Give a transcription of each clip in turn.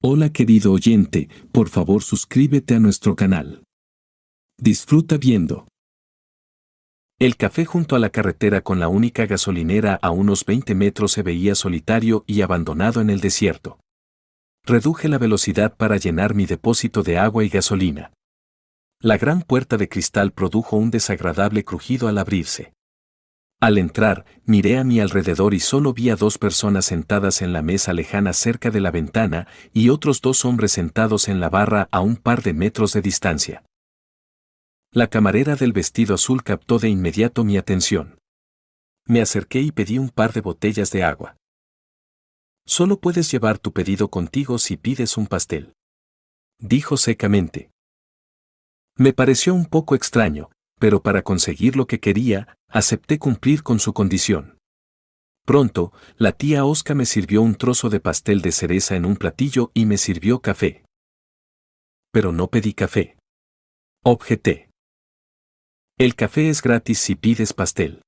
Hola querido oyente, por favor suscríbete a nuestro canal. Disfruta viendo. El café junto a la carretera con la única gasolinera a unos 20 metros se veía solitario y abandonado en el desierto. Reduje la velocidad para llenar mi depósito de agua y gasolina. La gran puerta de cristal produjo un desagradable crujido al abrirse. Al entrar, miré a mi alrededor y solo vi a 2 personas sentadas en la mesa lejana cerca de la ventana y otros 2 hombres sentados en la barra a un par de metros de distancia. La camarera del vestido azul captó de inmediato mi atención. Me acerqué y pedí un par de botellas de agua. Solo puedes llevar tu pedido contigo si pides un pastel, dijo secamente. Me pareció un poco extraño, pero para conseguir lo que quería, acepté cumplir con su condición. Pronto, la tía Osca me sirvió un trozo de pastel de cereza en un platillo y me sirvió café. Pero no pedí café. Objeté. El café es gratis si pides pastel.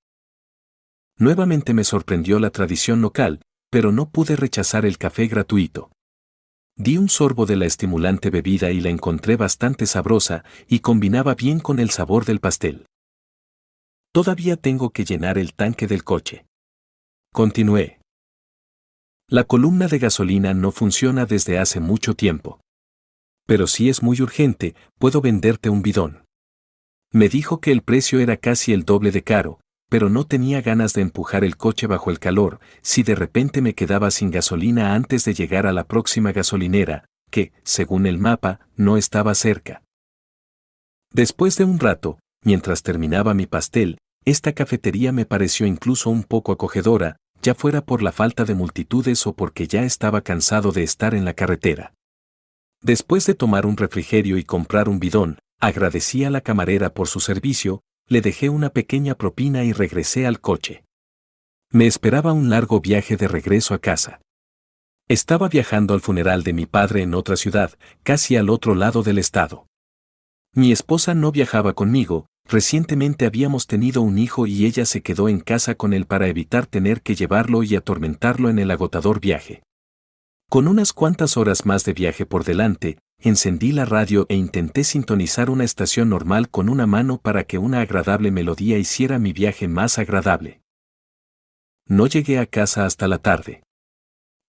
Nuevamente me sorprendió la tradición local, pero no pude rechazar el café gratuito. Di un sorbo de la estimulante bebida y la encontré bastante sabrosa y combinaba bien con el sabor del pastel. Todavía tengo que llenar el tanque del coche. Continué. La columna de gasolina no funciona desde hace mucho tiempo. Pero si es muy urgente, puedo venderte un bidón. Me dijo que el precio era casi el doble de caro, pero no tenía ganas de empujar el coche bajo el calor si de repente me quedaba sin gasolina antes de llegar a la próxima gasolinera, que, según el mapa, no estaba cerca. Después de un rato, mientras terminaba mi pastel, esta cafetería me pareció incluso un poco acogedora, ya fuera por la falta de multitudes o porque ya estaba cansado de estar en la carretera. Después de tomar un refrigerio y comprar un bidón, agradecí a la camarera por su servicio, le dejé una pequeña propina y regresé al coche. Me esperaba un largo viaje de regreso a casa. Estaba viajando al funeral de mi padre en otra ciudad, casi al otro lado del estado. Mi esposa no viajaba conmigo, recientemente habíamos tenido un hijo y ella se quedó en casa con él para evitar tener que llevarlo y atormentarlo en el agotador viaje. Con unas cuantas horas más de viaje por delante, encendí la radio e intenté sintonizar una estación normal con una mano para que una agradable melodía hiciera mi viaje más agradable. No llegué a casa hasta la tarde.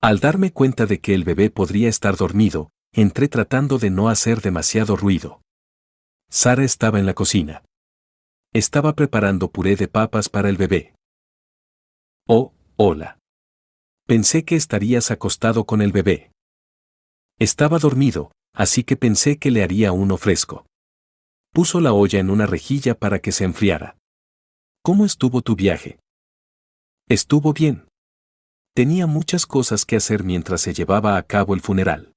Al darme cuenta de que el bebé podría estar dormido, entré tratando de no hacer demasiado ruido. Sara estaba en la cocina. Estaba preparando puré de papas para el bebé. Oh, hola. Pensé que estarías acostado con el bebé. Estaba dormido, así que pensé que le haría uno fresco. Puso la olla en una rejilla para que se enfriara. ¿Cómo estuvo tu viaje? Estuvo bien. Tenía muchas cosas que hacer mientras se llevaba a cabo el funeral.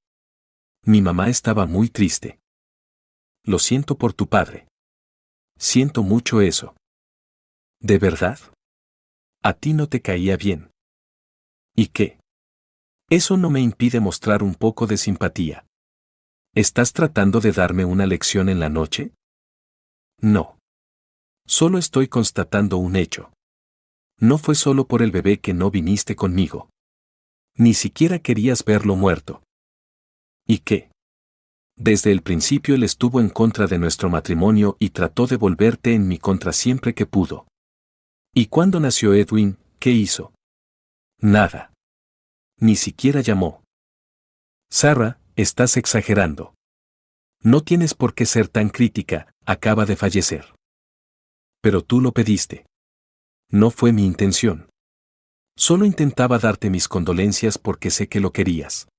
Mi mamá estaba muy triste. Lo siento por tu padre. Siento mucho eso. ¿De verdad? A ti no te caía bien. ¿Y qué? Eso no me impide mostrar un poco de simpatía. ¿Estás tratando de darme una lección en la noche? No. Solo estoy constatando un hecho. No fue solo por el bebé que no viniste conmigo. Ni siquiera querías verlo muerto. ¿Y qué? Desde el principio él estuvo en contra de nuestro matrimonio y trató de volverte en mi contra siempre que pudo. ¿Y cuando nació Edwin, qué hizo? Nada. Ni siquiera llamó. Sarah, estás exagerando. No tienes por qué ser tan crítica, acaba de fallecer. Pero tú lo pediste. No fue mi intención. Solo intentaba darte mis condolencias porque sé que lo querías.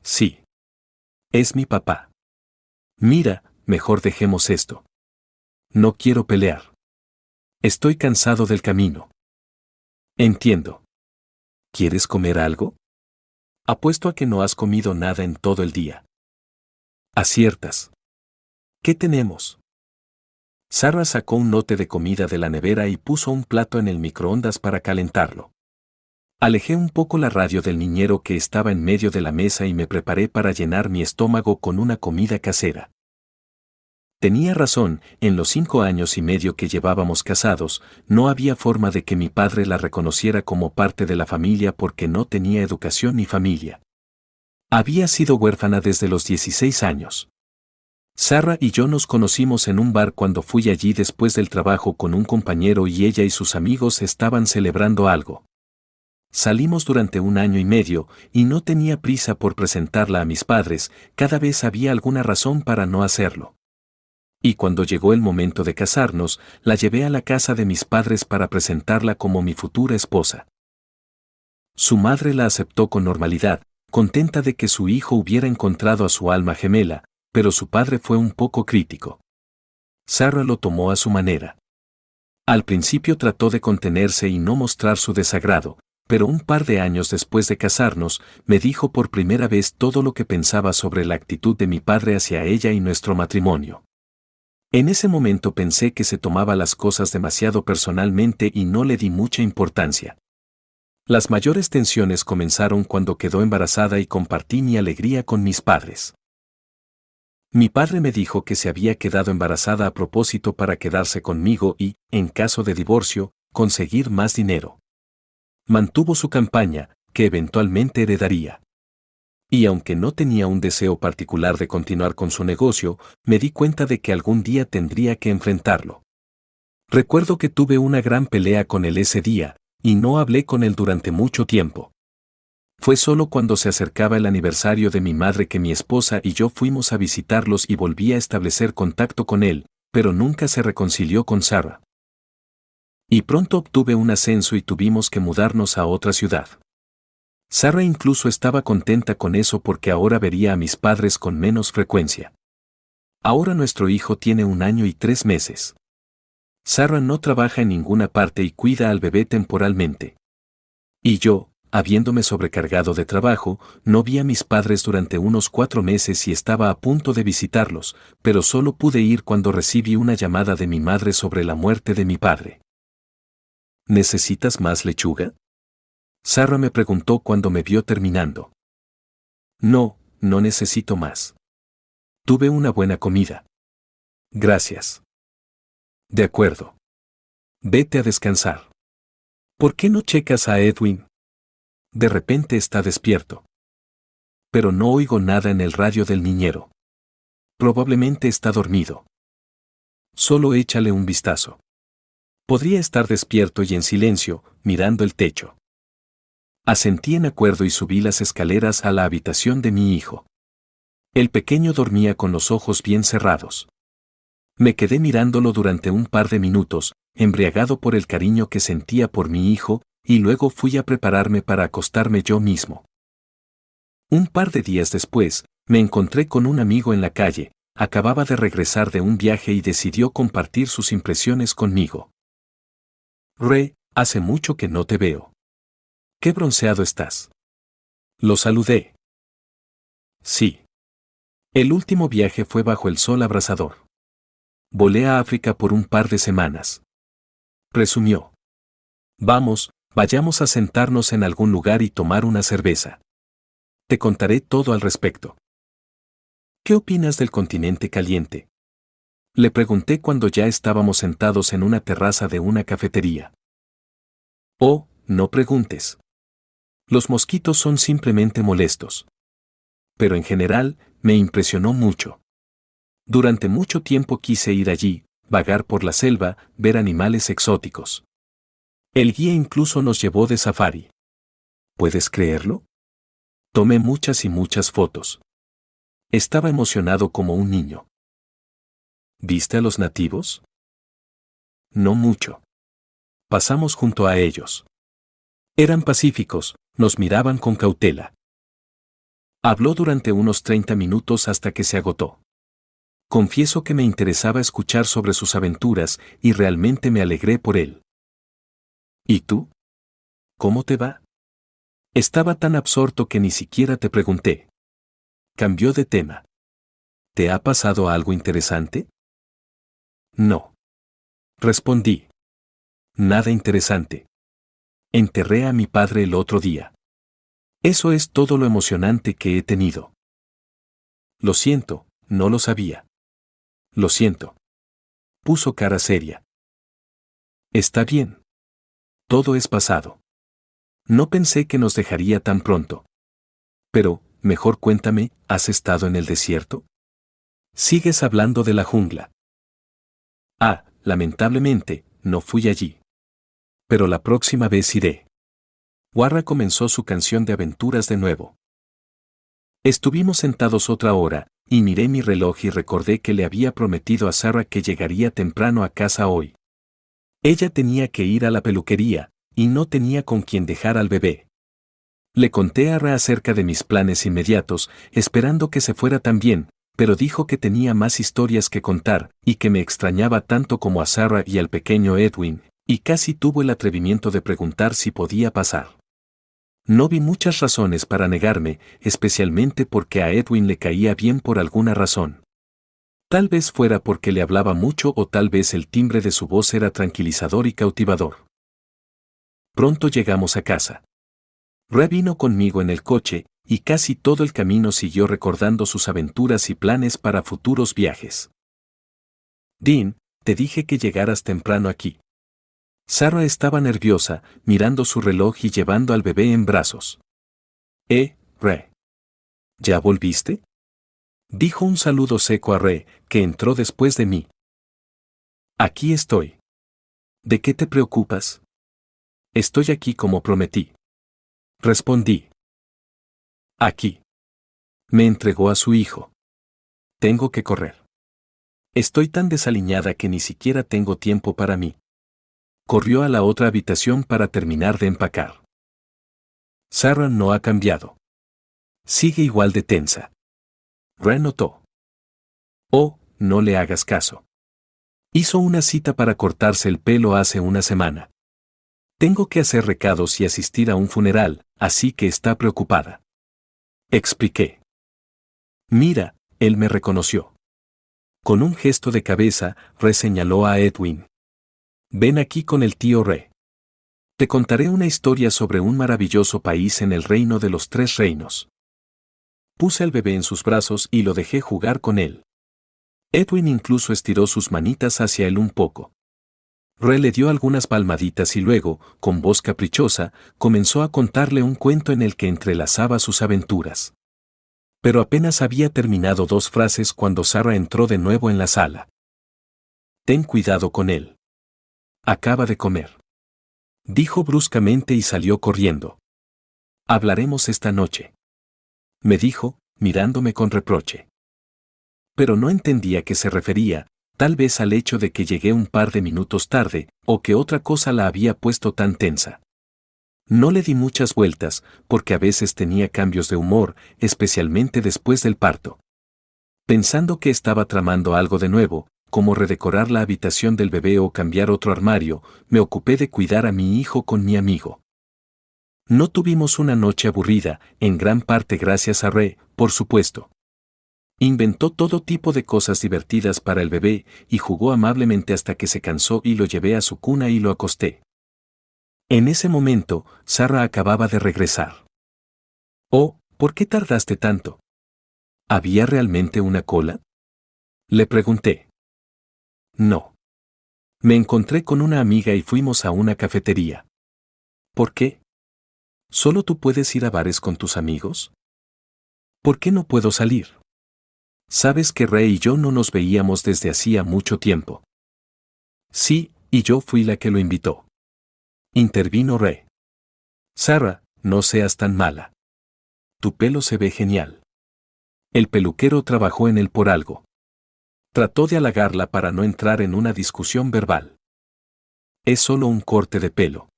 Sí. Es mi papá. Mira, mejor dejemos esto. No quiero pelear. Estoy cansado del camino. Entiendo. ¿Quieres comer algo? Apuesto a que no has comido nada en todo el día. Aciertas. ¿Qué tenemos? Sarah sacó un lote de comida de la nevera y puso un plato en el microondas para calentarlo. Alejé un poco la radio del niñero que estaba en medio de la mesa y me preparé para llenar mi estómago con una comida casera. Tenía razón, en los 5 años y medio que llevábamos casados, no había forma de que mi padre la reconociera como parte de la familia porque no tenía educación ni familia. Había sido huérfana desde los 16 años. Sarah y yo nos conocimos en un bar cuando fui allí después del trabajo con un compañero y ella y sus amigos estaban celebrando algo. Salimos durante 1 año y medio y no tenía prisa por presentarla a mis padres, cada vez había alguna razón para no hacerlo. Y cuando llegó el momento de casarnos, la llevé a la casa de mis padres para presentarla como mi futura esposa. Su madre la aceptó con normalidad, contenta de que su hijo hubiera encontrado a su alma gemela, pero su padre fue un poco crítico. Sarah lo tomó a su manera. Al principio trató de contenerse y no mostrar su desagrado, pero un par de años después de casarnos, me dijo por primera vez todo lo que pensaba sobre la actitud de mi padre hacia ella y nuestro matrimonio. En ese momento pensé que se tomaba las cosas demasiado personalmente y no le di mucha importancia. Las mayores tensiones comenzaron cuando quedó embarazada y compartí mi alegría con mis padres. Mi padre me dijo que se había quedado embarazada a propósito para quedarse conmigo y, en caso de divorcio, conseguir más dinero. Mantuvo su campaña, que eventualmente heredaría. Y aunque no tenía un deseo particular de continuar con su negocio, me di cuenta de que algún día tendría que enfrentarlo. Recuerdo que tuve una gran pelea con él ese día, y no hablé con él durante mucho tiempo. Fue solo cuando se acercaba el aniversario de mi madre que mi esposa y yo fuimos a visitarlos y volví a establecer contacto con él, pero nunca se reconcilió con Sarah. Y pronto obtuve un ascenso y tuvimos que mudarnos a otra ciudad. Sarah incluso estaba contenta con eso porque ahora vería a mis padres con menos frecuencia. Ahora nuestro hijo tiene 1 año y 3 meses. Sarah no trabaja en ninguna parte y cuida al bebé temporalmente. Y yo, habiéndome sobrecargado de trabajo, no vi a mis padres durante unos 4 meses y estaba a punto de visitarlos, pero solo pude ir cuando recibí una llamada de mi madre sobre la muerte de mi padre. ¿Necesitas más lechuga? Sarah me preguntó cuando me vio terminando. No, no necesito más. Tuve una buena comida. Gracias. De acuerdo. Vete a descansar. ¿Por qué no checas a Edwin? De repente está despierto. Pero no oigo nada en el radio del niñero. Probablemente está dormido. Solo échale un vistazo. Podría estar despierto y en silencio, mirando el techo. Asentí en acuerdo y subí las escaleras a la habitación de mi hijo. El pequeño dormía con los ojos bien cerrados. Me quedé mirándolo durante un par de minutos, embriagado por el cariño que sentía por mi hijo, y luego fui a prepararme para acostarme yo mismo. Un par de días después, me encontré con un amigo en la calle, acababa de regresar de un viaje y decidió compartir sus impresiones conmigo. Hace mucho que no te veo. ¿Qué bronceado estás? Lo saludé. Sí. El último viaje fue bajo el sol abrasador. Volé a África por un par de semanas. Presumió. Vayamos a sentarnos en algún lugar y tomar una cerveza. Te contaré todo al respecto. ¿Qué opinas del continente caliente? Le pregunté cuando ya estábamos sentados en una terraza de una cafetería. Oh, no preguntes. Los mosquitos son simplemente molestos. Pero en general, me impresionó mucho. Durante mucho tiempo quise ir allí, vagar por la selva, ver animales exóticos. El guía incluso nos llevó de safari. ¿Puedes creerlo? Tomé muchas y muchas fotos. Estaba emocionado como un niño. ¿Viste a los nativos? No mucho. Pasamos junto a ellos. Eran pacíficos, nos miraban con cautela. Habló durante unos 30 minutos hasta que se agotó. Confieso que me interesaba escuchar sobre sus aventuras y realmente me alegré por él. ¿Y tú? ¿Cómo te va? Estaba tan absorto que ni siquiera te pregunté. Cambió de tema. ¿Te ha pasado algo interesante? No. Respondí. Nada interesante. Enterré a mi padre el otro día. Eso es todo lo emocionante que he tenido. Lo siento, no lo sabía. Lo siento. Puso cara seria. Está bien. Todo es pasado. No pensé que nos dejaría tan pronto. Pero, mejor cuéntame, ¿has estado en el desierto? Sigues hablando de la jungla. Ah, lamentablemente, no fui allí. Pero la próxima vez iré. Warra comenzó su canción de aventuras de nuevo. Estuvimos sentados otra hora, y miré mi reloj y recordé que le había prometido a Sarah que llegaría temprano a casa hoy. Ella tenía que ir a la peluquería, y no tenía con quien dejar al bebé. Le conté a Ra acerca de mis planes inmediatos, esperando que se fuera también, pero dijo que tenía más historias que contar, y que me extrañaba tanto como a Sarah y al pequeño Edwin, y casi tuvo el atrevimiento de preguntar si podía pasar. No vi muchas razones para negarme, especialmente porque a Edwin le caía bien por alguna razón. Tal vez fuera porque le hablaba mucho o tal vez el timbre de su voz era tranquilizador y cautivador. Pronto llegamos a casa. Ra vino conmigo en el coche, y casi todo el camino siguió recordando sus aventuras y planes para futuros viajes. Dean, te dije que llegaras temprano aquí. Sarah estaba nerviosa, mirando su reloj y llevando al bebé en brazos. Ra. ¿Ya volviste? Dijo un saludo seco a Ra, que entró después de mí. Aquí estoy. ¿De qué te preocupas? Estoy aquí como prometí. Respondí. Aquí. Me entregó a su hijo. Tengo que correr. Estoy tan desaliñada que ni siquiera tengo tiempo para mí. Corrió a la otra habitación para terminar de empacar. Sarah no ha cambiado. Sigue igual de tensa. Ra notó. Oh, no le hagas caso. Hizo una cita para cortarse el pelo hace una semana. Tengo que hacer recados y asistir a un funeral, así que está preocupada. Expliqué. Mira, él me reconoció. Con un gesto de cabeza, Ra señaló a Edwin. Ven aquí con el tío Ra. Te contaré una historia sobre un maravilloso país en el reino de los tres reinos. Puse al bebé en sus brazos y lo dejé jugar con él. Edwin incluso estiró sus manitas hacia él un poco. Ra le dio algunas palmaditas y luego, con voz caprichosa, comenzó a contarle un cuento en el que entrelazaba sus aventuras. Pero apenas había terminado 2 frases cuando Sarah entró de nuevo en la sala. Ten cuidado con él. Acaba de comer. Dijo bruscamente y salió corriendo. Hablaremos esta noche. Me dijo, mirándome con reproche. Pero no entendía a qué se refería, tal vez al hecho de que llegué un par de minutos tarde, o que otra cosa la había puesto tan tensa. No le di muchas vueltas, porque a veces tenía cambios de humor, especialmente después del parto. Pensando que estaba tramando algo de nuevo, como redecorar la habitación del bebé o cambiar otro armario, me ocupé de cuidar a mi hijo con mi amigo. No tuvimos una noche aburrida, en gran parte gracias a Ra, por supuesto. Inventó todo tipo de cosas divertidas para el bebé y jugó amablemente hasta que se cansó y lo llevé a su cuna y lo acosté. En ese momento, Sarah acababa de regresar. Oh, ¿por qué tardaste tanto? ¿Había realmente una cola? Le pregunté. No. Me encontré con una amiga y fuimos a una cafetería. ¿Por qué? ¿Solo tú puedes ir a bares con tus amigos? ¿Por qué no puedo salir? Sabes que Ra y yo no nos veíamos desde hacía mucho tiempo. Sí, y yo fui la que lo invitó. Intervino Ra. Sarah, no seas tan mala. Tu pelo se ve genial. El peluquero trabajó en él por algo. Trató de halagarla para no entrar en una discusión verbal. Es solo un corte de pelo.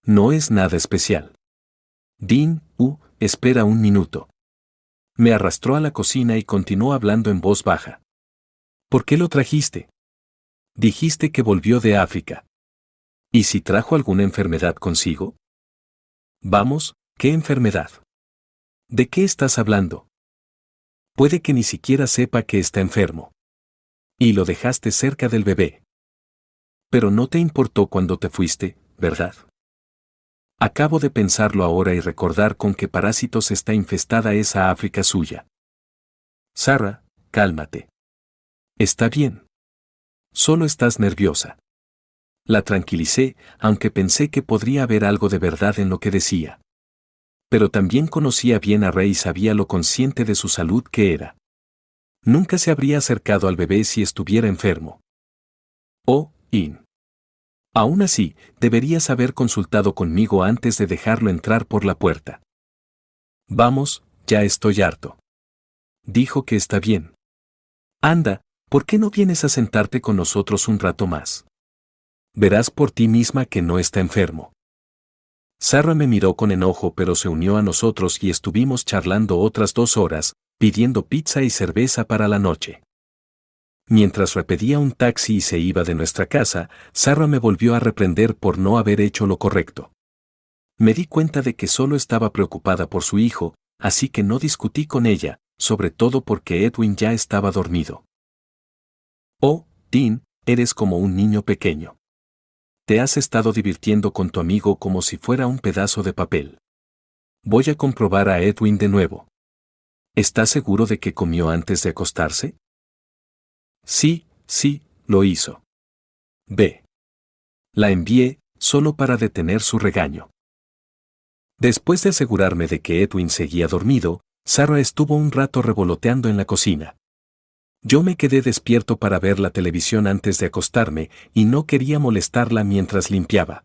No es nada especial. Dean, espera un minuto. Me arrastró a la cocina y continuó hablando en voz baja. ¿Por qué lo trajiste? Dijiste que volvió de África. ¿Y si trajo alguna enfermedad consigo? Vamos, ¿qué enfermedad? ¿De qué estás hablando? Puede que ni siquiera sepa que está enfermo. Y lo dejaste cerca del bebé. Pero no te importó cuando te fuiste, ¿verdad? Acabo de pensarlo ahora y recordar con qué parásitos está infestada esa África suya. Sarah, cálmate. Está bien. Solo estás nerviosa. La tranquilicé, aunque pensé que podría haber algo de verdad en lo que decía. Pero también conocía bien a Ray y sabía lo consciente de su salud que era. Nunca se habría acercado al bebé si estuviera enfermo. Oh, In. Aún así, deberías haber consultado conmigo antes de dejarlo entrar por la puerta. Vamos, ya estoy harto. Dijo que está bien. Anda, ¿por qué no vienes a sentarte con nosotros un rato más? Verás por ti misma que no está enfermo. Sarah me miró con enojo pero se unió a nosotros y estuvimos charlando otras 2 horas, pidiendo pizza y cerveza para la noche. Mientras repetía un taxi y se iba de nuestra casa, Sarah me volvió a reprender por no haber hecho lo correcto. Me di cuenta de que solo estaba preocupada por su hijo, así que no discutí con ella, sobre todo porque Edwin ya estaba dormido. Oh, Dean, eres como un niño pequeño. Te has estado divirtiendo con tu amigo como si fuera un pedazo de papel. Voy a comprobar a Edwin de nuevo. ¿Estás seguro de que comió antes de acostarse? Sí, lo hizo. Ve. La envié, solo para detener su regaño. Después de asegurarme de que Edwin seguía dormido, Sarah estuvo un rato revoloteando en la cocina. Yo me quedé despierto para ver la televisión antes de acostarme y no quería molestarla mientras limpiaba.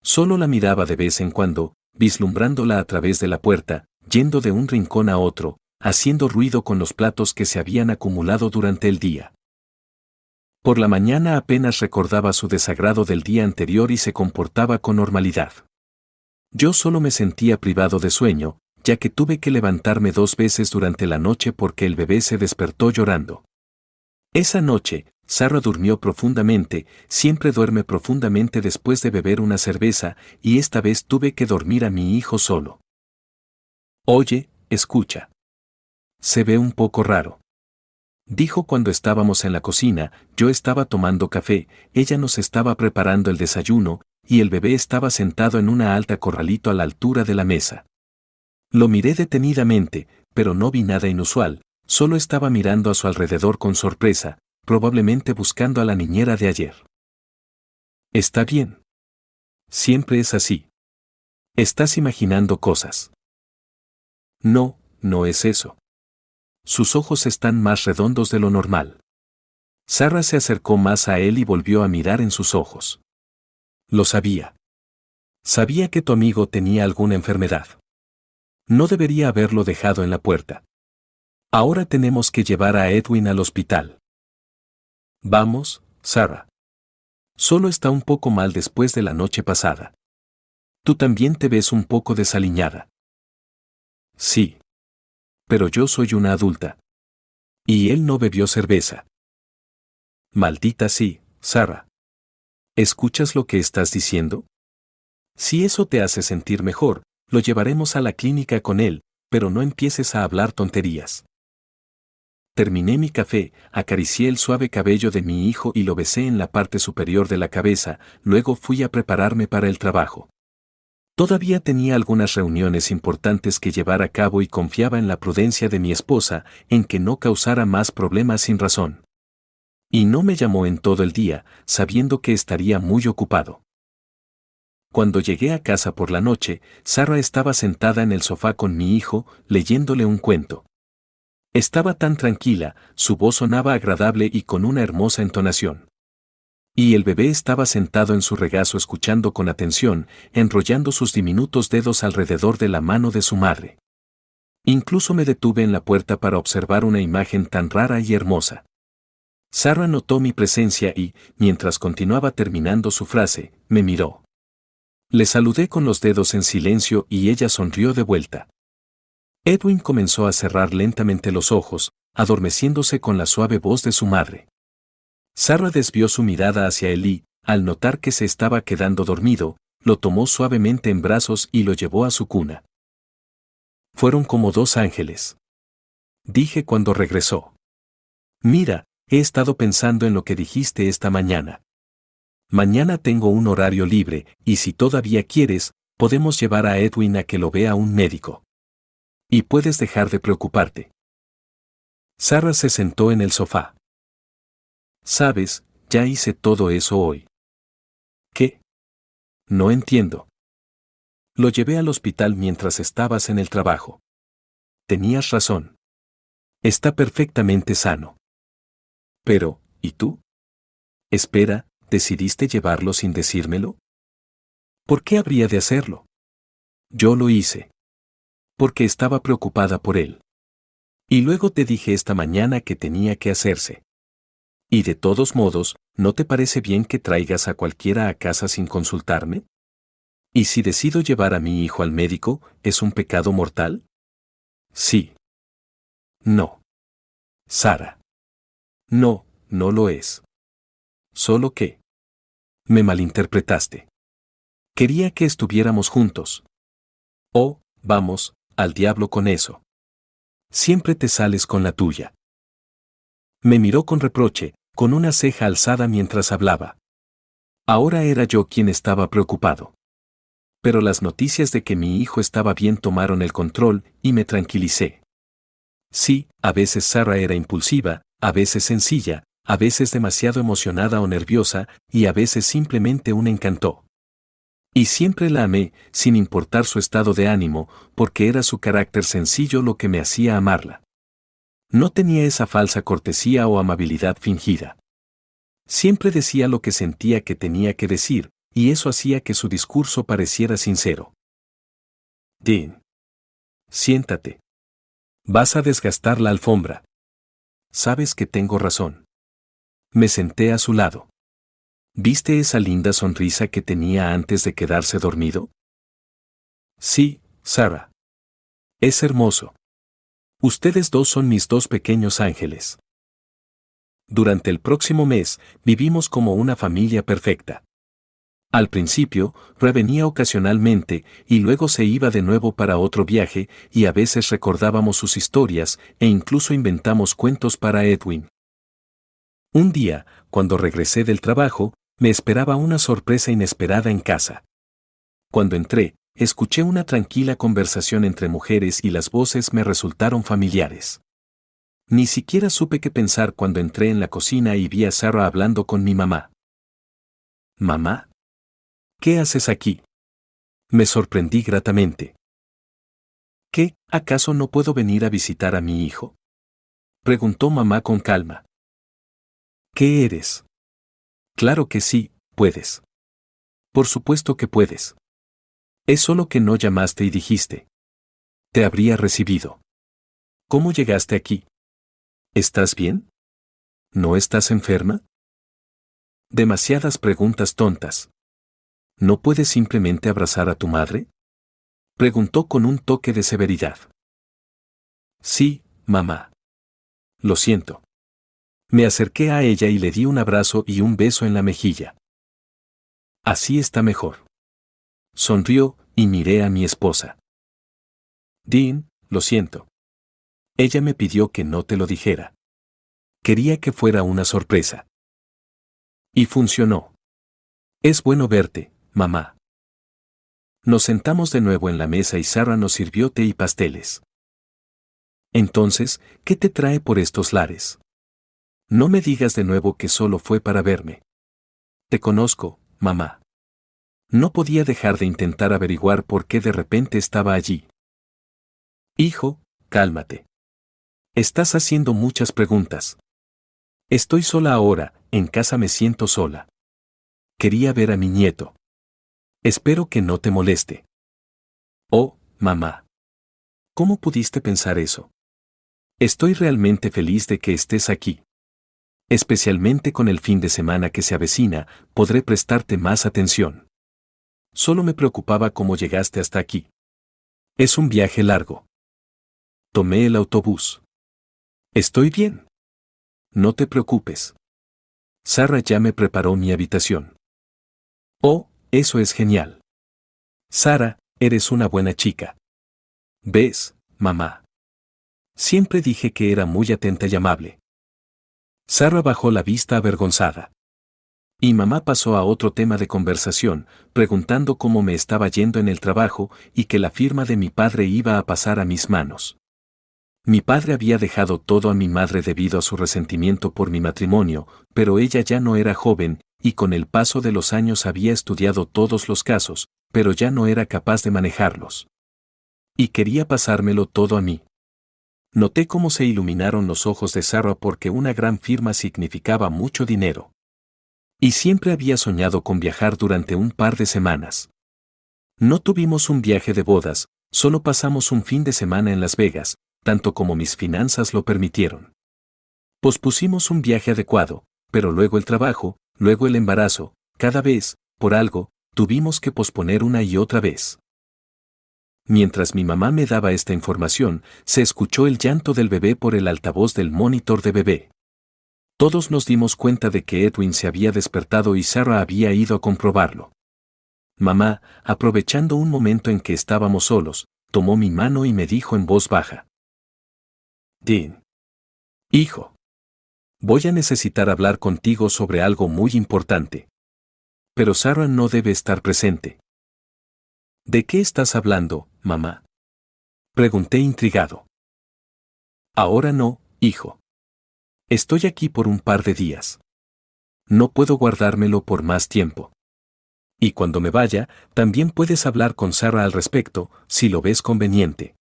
Solo la miraba de vez en cuando, vislumbrándola a través de la puerta, yendo de un rincón a otro, haciendo ruido con los platos que se habían acumulado durante el día. Por la mañana apenas recordaba su desagrado del día anterior y se comportaba con normalidad. Yo solo me sentía privado de sueño, ya que tuve que levantarme 2 veces durante la noche porque el bebé se despertó llorando. Esa noche, Sarah durmió profundamente, siempre duerme profundamente después de beber una cerveza, y esta vez tuve que dormir a mi hijo solo. Oye, escucha. Se ve un poco raro. Dijo cuando estábamos en la cocina, yo estaba tomando café, ella nos estaba preparando el desayuno, y el bebé estaba sentado en una alta corralito a la altura de la mesa. Lo miré detenidamente, pero no vi nada inusual, solo estaba mirando a su alrededor con sorpresa, probablemente buscando a la niñera de ayer. Está bien. Siempre es así. Estás imaginando cosas. No, no es eso. Sus ojos están más redondos de lo normal. Sarah se acercó más a él y volvió a mirar en sus ojos. Lo sabía. Sabía que tu amigo tenía alguna enfermedad. No debería haberlo dejado en la puerta. Ahora tenemos que llevar a Edwin al hospital. Vamos, Sarah. Solo está un poco mal después de la noche pasada. Tú también te ves un poco desaliñada. Sí. Pero yo soy una adulta. Y él no bebió cerveza. Maldita sí, Sarah. ¿Escuchas lo que estás diciendo? Si eso te hace sentir mejor, lo llevaremos a la clínica con él, pero no empieces a hablar tonterías. Terminé mi café, acaricié el suave cabello de mi hijo y lo besé en la parte superior de la cabeza, luego fui a prepararme para el trabajo. Todavía tenía algunas reuniones importantes que llevar a cabo y confiaba en la prudencia de mi esposa, en que no causara más problemas sin razón. Y no me llamó en todo el día, sabiendo que estaría muy ocupado. Cuando llegué a casa por la noche, Sarah estaba sentada en el sofá con mi hijo, leyéndole un cuento. Estaba tan tranquila, su voz sonaba agradable y con una hermosa entonación. Y el bebé estaba sentado en su regazo escuchando con atención, enrollando sus diminutos dedos alrededor de la mano de su madre. Incluso me detuve en la puerta para observar una imagen tan rara y hermosa. Sarah notó mi presencia y, mientras continuaba terminando su frase, me miró. Le saludé con los dedos en silencio y ella sonrió de vuelta. Edwin comenzó a cerrar lentamente los ojos, adormeciéndose con la suave voz de su madre. Sarah desvió su mirada hacia él y, al notar que se estaba quedando dormido, lo tomó suavemente en brazos y lo llevó a su cuna. Fueron como 2 ángeles. Dije cuando regresó. Mira, he estado pensando en lo que dijiste esta mañana. Mañana tengo un horario libre, y si todavía quieres, podemos llevar a Edwin a que lo vea un médico. Y puedes dejar de preocuparte. Sarah se sentó en el sofá. Sabes, ya hice todo eso hoy. ¿Qué? No entiendo. Lo llevé al hospital mientras estabas en el trabajo. Tenías razón. Está perfectamente sano. Pero, ¿y tú? Espera, ¿decidiste llevarlo sin decírmelo? ¿Por qué habría de hacerlo? Yo lo hice. Porque estaba preocupada por él. Y luego te dije esta mañana que tenía que hacerse. Y de todos modos, ¿no te parece bien que traigas a cualquiera a casa sin consultarme? ¿Y si decido llevar a mi hijo al médico, es un pecado mortal? Sí. No. Sara. No, no lo es. Solo que... Me malinterpretaste. Quería que estuviéramos juntos. Oh, vamos, al diablo con eso. Siempre te sales con la tuya. Me miró con reproche, con una ceja alzada mientras hablaba. Ahora era yo quien estaba preocupado. Pero las noticias de que mi hijo estaba bien tomaron el control y me tranquilicé. Sí, a veces Sara era impulsiva, a veces sencilla, a veces demasiado emocionada o nerviosa, y a veces simplemente un encanto. Y siempre la amé, sin importar su estado de ánimo, porque era su carácter sencillo lo que me hacía amarla. No tenía esa falsa cortesía o amabilidad fingida. Siempre decía lo que sentía que tenía que decir, y eso hacía que su discurso pareciera sincero. Dean. Siéntate. Vas a desgastar la alfombra. Sabes que tengo razón. Me senté a su lado. ¿Viste esa linda sonrisa que tenía antes de quedarse dormido? Sí, Sara. Es hermoso. Ustedes dos son mis dos pequeños ángeles. Durante el próximo mes, vivimos como una familia perfecta. Al principio, revenía ocasionalmente y luego se iba de nuevo para otro viaje y a veces recordábamos sus historias e incluso inventamos cuentos para Edwin. Un día, cuando regresé del trabajo, me esperaba una sorpresa inesperada en casa. Cuando entré, escuché una tranquila conversación entre mujeres y las voces me resultaron familiares. Ni siquiera supe qué pensar cuando entré en la cocina y vi a Sara hablando con mi mamá. ¿Mamá? ¿Qué haces aquí? Me sorprendí gratamente. ¿Qué, acaso no puedo venir a visitar a mi hijo? Preguntó mamá con calma. ¿Qué eres? Claro que sí, puedes. Por supuesto que puedes. Es solo que no llamaste y dijiste. Te habría recibido. ¿Cómo llegaste aquí? ¿Estás bien? ¿No estás enferma? Demasiadas preguntas tontas. ¿No puedes simplemente abrazar a tu madre? Preguntó con un toque de severidad. Sí, mamá. Lo siento. Me acerqué a ella y le di un abrazo y un beso en la mejilla. Así está mejor. Sonrió y miré a mi esposa. Dean, lo siento. Ella me pidió que no te lo dijera. Quería que fuera una sorpresa. Y funcionó. Es bueno verte, mamá. Nos sentamos de nuevo en la mesa y Sara nos sirvió té y pasteles. Entonces, ¿qué te trae por estos lares? No me digas de nuevo que solo fue para verme. Te conozco, mamá. No podía dejar de intentar averiguar por qué de repente estaba allí. Hijo, cálmate. Estás haciendo muchas preguntas. Estoy sola ahora, en casa me siento sola. Quería ver a mi nieto. Espero que no te moleste. Oh, mamá. ¿Cómo pudiste pensar eso? Estoy realmente feliz de que estés aquí. Especialmente con el fin de semana que se avecina, podré prestarte más atención. Solo me preocupaba cómo llegaste hasta aquí. Es un viaje largo. Tomé el autobús. Estoy bien. No te preocupes. Sara ya me preparó mi habitación. Oh, eso es genial. Sara, eres una buena chica. ¿Ves, mamá? Siempre dije que era muy atenta y amable. Sara bajó la vista avergonzada. Y mamá pasó a otro tema de conversación, preguntando cómo me estaba yendo en el trabajo y que la firma de mi padre iba a pasar a mis manos. Mi padre había dejado todo a mi madre debido a su resentimiento por mi matrimonio, pero ella ya no era joven, y con el paso de los años había estudiado todos los casos, pero ya no era capaz de manejarlos. Y quería pasármelo todo a mí. Noté cómo se iluminaron los ojos de Sarah porque una gran firma significaba mucho dinero. Y siempre había soñado con viajar durante un par de semanas. No tuvimos un viaje de bodas, solo pasamos un fin de semana en Las Vegas, tanto como mis finanzas lo permitieron. Pospusimos un viaje adecuado, pero luego el trabajo, luego el embarazo, cada vez, por algo, tuvimos que posponer una y otra vez. Mientras mi mamá me daba esta información, se escuchó el llanto del bebé por el altavoz del monitor de bebé. Todos nos dimos cuenta de que Edwin se había despertado y Sarah había ido a comprobarlo. Mamá, aprovechando un momento en que estábamos solos, tomó mi mano y me dijo en voz baja: Dean. Hijo. Voy a necesitar hablar contigo sobre algo muy importante. Pero Sarah no debe estar presente. ¿De qué estás hablando, mamá? Pregunté intrigado. Ahora no, hijo. Estoy aquí por un par de días. No puedo guardármelo por más tiempo. Y cuando me vaya, también puedes hablar con Sarah al respecto, si lo ves conveniente.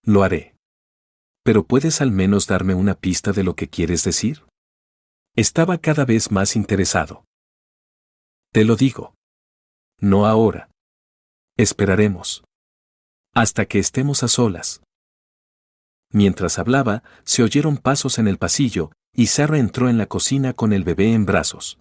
Lo haré. Pero ¿puedes al menos darme una pista de lo que quieres decir? Estaba cada vez más interesado. Te lo digo. No ahora. Esperaremos. Hasta que estemos a solas. Mientras hablaba, se oyeron pasos en el pasillo, y Sarah entró en la cocina con el bebé en brazos.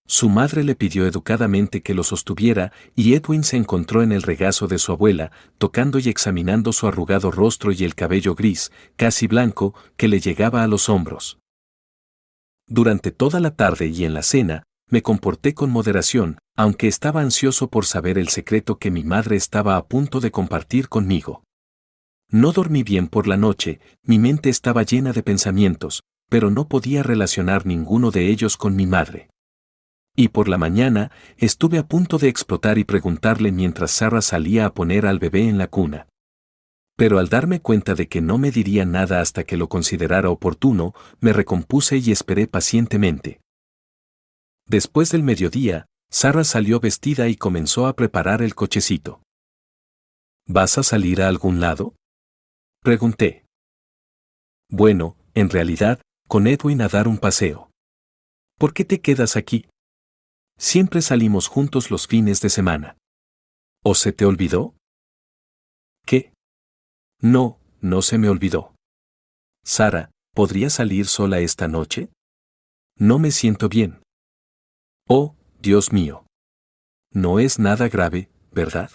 Su madre le pidió educadamente que lo sostuviera, y Edwin se encontró en el regazo de su abuela, tocando y examinando su arrugado rostro y el cabello gris, casi blanco, que le llegaba a los hombros. Durante toda la tarde y en la cena, me comporté con moderación, aunque estaba ansioso por saber el secreto que mi madre estaba a punto de compartir conmigo. No dormí bien por la noche, mi mente estaba llena de pensamientos, pero no podía relacionar ninguno de ellos con mi madre. Y por la mañana, estuve a punto de explotar y preguntarle mientras Sarah salía a poner al bebé en la cuna. Pero al darme cuenta de que no me diría nada hasta que lo considerara oportuno, me recompuse y esperé pacientemente. Después del mediodía, Sarah salió vestida y comenzó a preparar el cochecito. ¿Vas a salir a algún lado? Pregunté. Bueno, en realidad, con Edwin a dar un paseo. ¿Por qué te quedas aquí? Siempre salimos juntos los fines de semana. ¿O se te olvidó? ¿Qué? No, no se me olvidó. Sarah, ¿podría salir sola esta noche? No me siento bien. Oh, Dios mío. No es nada grave, ¿verdad?